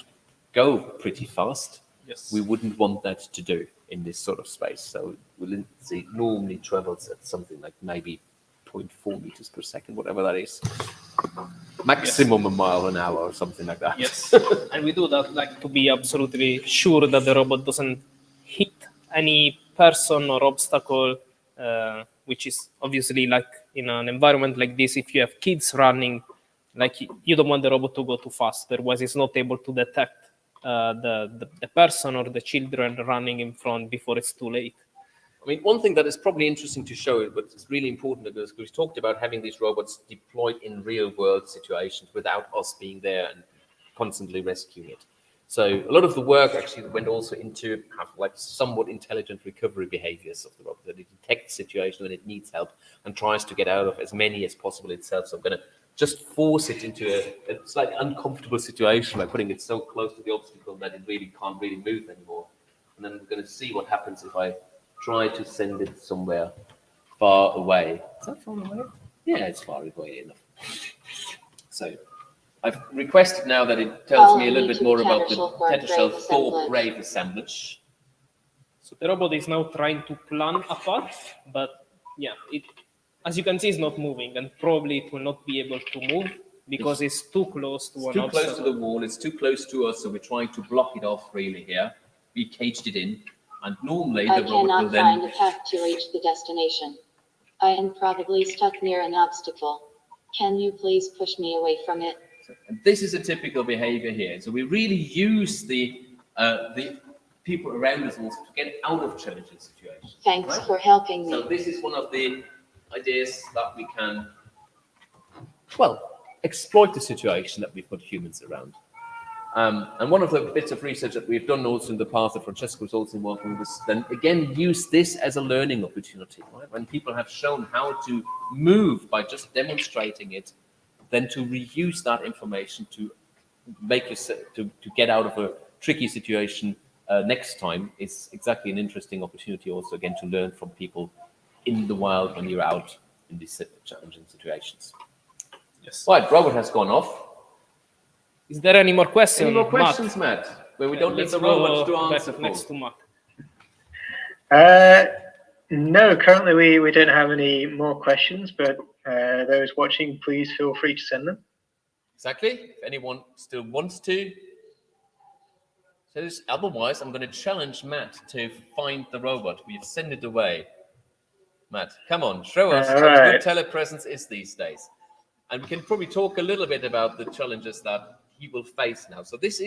Speaker 1: go pretty fast.
Speaker 3: Yes.
Speaker 1: We wouldn't want that to do in this sort of space. So Lindsay normally travels at something like maybe 0.4 meters per second, whatever that is. Maximum a mile an hour or something like that.
Speaker 3: Yes. And we do that like to be absolutely sure that the robot doesn't hit any person or obstacle, which is obviously like in an environment like this, if you have kids running, like you don't want the robot to go too fast, otherwise it's not able to detect the person or the children running in front before it's too late.
Speaker 1: I mean, one thing that is probably interesting to show, but it's really important, because we've talked about having these robots deployed in real-world situations without us being there and constantly rescuing it. So a lot of the work actually went also into have like somewhat intelligent recovery behaviors of the robot, that it detects situation when it needs help and tries to get out of as many as possible itself. So I'm going to just force it into a slightly uncomfortable situation by putting it so close to the obstacle that it really can't really move anymore. And then we're going to see what happens if I try to send it somewhere far away. Is that far away? Yeah, it's far away enough. So I've requested now that it tells me a little bit more about the Tetashell Thorpe Brave assemblage.
Speaker 3: So the robot is now trying to plan a path, but yeah, it, as you can see, it's not moving, and probably it will not be able to move because it's too close to
Speaker 1: It's too close to the wall, it's too close to us, so we're trying to block it off really here. We caged it in, and normally the robot will
Speaker 2: I cannot
Speaker 1: then...
Speaker 2: find a path to reach the destination. I am probably stuck near an obstacle. Can you please push me away from it?
Speaker 1: And this is a typical behavior here. So we really use the people around us also to get out of challenging situations.
Speaker 2: Thanks
Speaker 1: right?
Speaker 2: for helping me.
Speaker 1: So this is one of the ideas that we can, well, exploit the situation that we've got humans around. And one of the bits of research that we've done also in the past that Francesco was also involved in was then again use this as a learning opportunity, right? When people have shown how to move by just demonstrating it, then to reuse that information to make to get out of a tricky situation next time is exactly an interesting opportunity also again to learn from people in the wild when you're out in these challenging situations.
Speaker 3: Yes.
Speaker 1: Right, robot has gone off.
Speaker 3: Is there any more questions?
Speaker 1: Any more questions, Matt? Where we don't need the robot to answer for.
Speaker 3: Next to Matt.
Speaker 5: No, currently we don't have any more questions, but those watching, please feel free to send them.
Speaker 1: Exactly. If anyone still wants to. So otherwise, I'm going to challenge Matt to find the robot. We've sent it away. Matt, come on, show us how good telepresence is these days. And we can probably talk a little bit about the challenges that he will face now. So this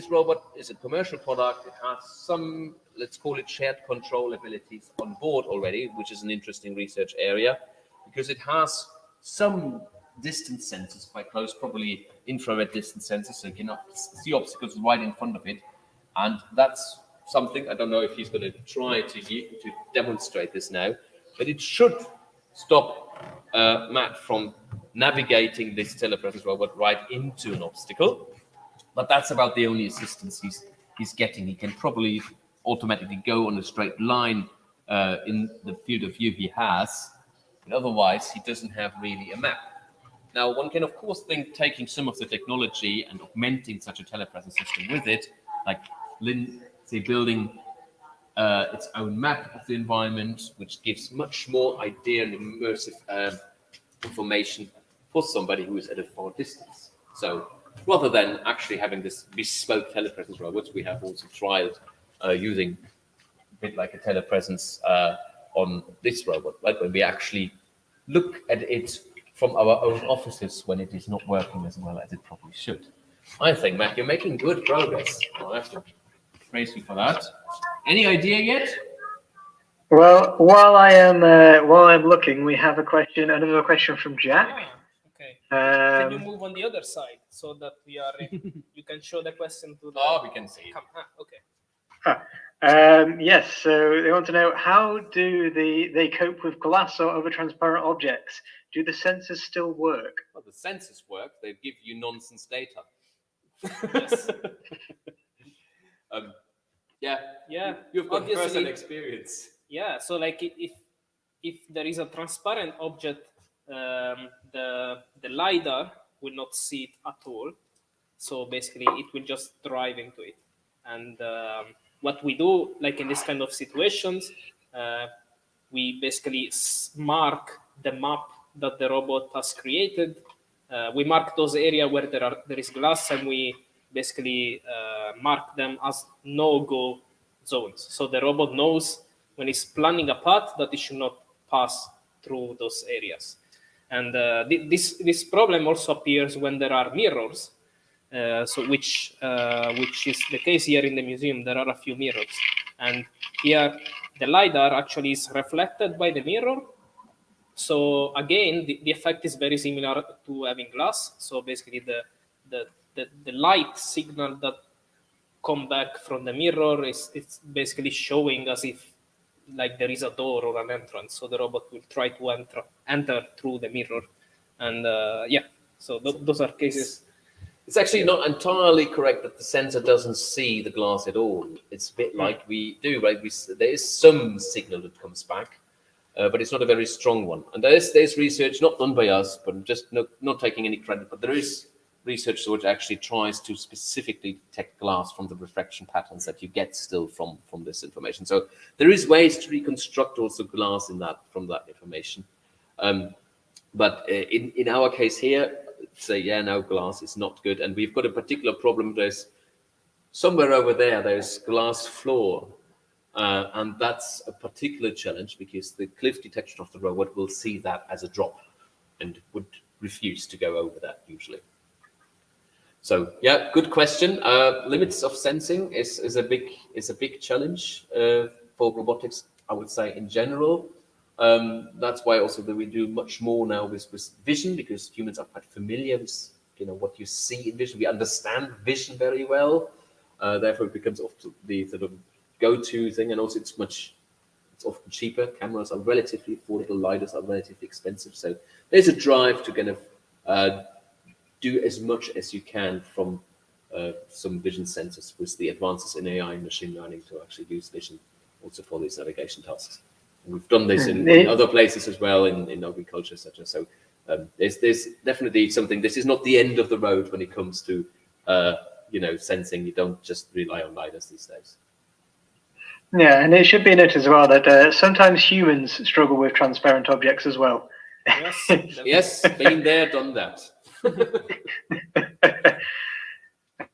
Speaker 1: robot is a commercial product. It has some, let's call it shared control abilities on board already, which is an interesting research area because it has some distance sensors quite close, probably infrared distance sensors, so you cannot see obstacles right in front of it. And that's something, I don't know if he's going to try to demonstrate this now, but it should stop Matt from navigating this telepresence robot right into an obstacle. But that's about the only assistance he's getting. He can probably automatically go on a straight line in the field of view he has, but otherwise he doesn't have really a map. Now, one can, of course, think taking some of the technology and augmenting such a telepresence system with it, like Lindsay building its own map of the environment, which gives much more idea and immersive information for somebody who is at a far distance. So rather than actually having this bespoke telepresence robots, we have also tried using a bit like a telepresence on this robot, right? When we actually look at it from our own offices when it is not working as well as it probably should. I think, Matt, you're making good progress. I have to praise you for that. Any idea yet?
Speaker 5: Well, while I'm looking, we have another question from Jack.
Speaker 3: Okay. Can you move on the other side so that we are? You can show the question to the.
Speaker 1: Oh, we can see.
Speaker 3: Okay.
Speaker 5: Yes. So they want to know, how do they cope with glass or other transparent objects? Do the sensors still work?
Speaker 1: Well, the sensors work. They give you nonsense data.
Speaker 3: Yes.
Speaker 1: Yeah. You've got first-hand experience.
Speaker 3: Yeah. So, like, if there is a transparent object, the lidar will not see it at all. So basically, it will just drive into it. And what we do, like in this kind of situations, we basically mark the map that the robot has created. We mark those areas where there is glass, and we basically mark them as no-go zones. So the robot knows when it's planning a path that it should not pass through those areas. And this problem also appears when there are mirrors. Which is the case here in the museum. There are a few mirrors, and here the LiDAR actually is reflected by the mirror. So again, the effect is very similar to having glass. So basically, the light signal that come back from the mirror it's basically showing as if like there is a door or an entrance. So the robot will try to enter through the mirror, and so those are cases.
Speaker 1: It's actually not entirely correct that the sensor doesn't see the glass at all. It's a bit like we do, right? There is some signal that comes back, but it's not a very strong one. And there's research not done by us, but I'm just not taking any credit, but there is research which actually tries to specifically detect glass from the refraction patterns that you get still from this information. So there is ways to reconstruct also glass from that information. But in our case here, say, no, glass is not good. And we've got a particular problem. There's somewhere over there's glass floor. And that's a particular challenge because the cliff detection of the robot will see that as a drop and would refuse to go over that usually. So good question. Limits of sensing is a big challenge for robotics, I would say, in general. That's why also that we do much more now with vision, because humans are quite familiar with what you see in vision. We understand vision very well. Therefore, it becomes often the sort of go-to thing, and also it's often cheaper. Cameras are relatively affordable. LiDARs are relatively expensive. So there's a drive to kind of do as much as you can from some vision sensors with the advances in AI and machine learning to actually use vision also for these navigation tasks. And we've done this in other places as well, in agriculture, etc. So there's definitely something. This is not the end of the road when it comes to sensing. You don't just rely on LiDARs these days.
Speaker 5: Yeah, and it should be noted as well that sometimes humans struggle with transparent objects as well.
Speaker 3: Yes,
Speaker 1: yes, been there, done that.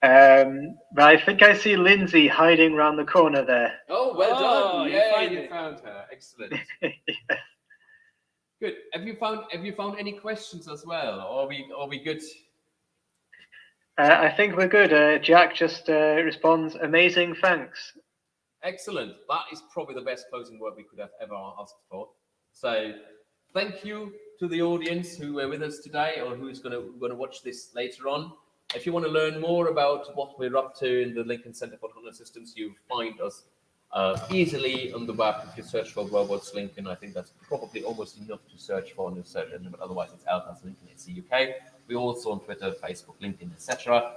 Speaker 5: But I think I see Lindsay hiding around the corner there.
Speaker 1: Oh, well done!
Speaker 3: You
Speaker 1: found her. Excellent.
Speaker 5: Yes.
Speaker 1: Good. Have you found any questions as well, or are we good?
Speaker 5: I think we're good. Jack just responds, "Amazing, thanks."
Speaker 1: Excellent. That is probably the best closing word we could have ever asked for. So, thank you to the audience who were with us today, or who's going to watch this later on. If you want to learn more about what we're up to in the Lincoln Center for Autonomous Systems, you find us easily on the web. If you search for Robots Lincoln, I think that's probably almost enough to search for in the search engine, but otherwise it's out as Lincoln UK. We're also on Twitter, Facebook, LinkedIn, etc.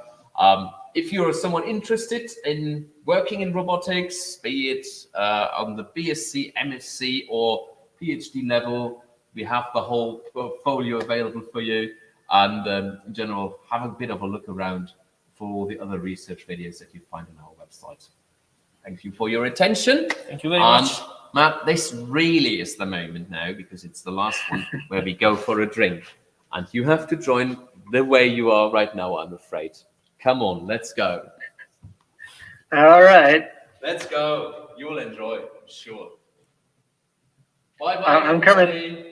Speaker 1: If you're someone interested in working in robotics, be it on the BSc, MSc, or PhD level, we have the whole portfolio available for you. And in general, have a bit of a look around for all the other research videos that you find on our website. Thank you for your attention.
Speaker 3: Thank you very much.
Speaker 1: Matt, this really is the moment now, because it's the last one where we go for a drink. And you have to join the way you are right now, I'm afraid. Come on, let's go.
Speaker 5: All right.
Speaker 1: Let's go. You'll enjoy, I'm sure. Bye-bye.
Speaker 5: I'm coming.
Speaker 1: Everybody.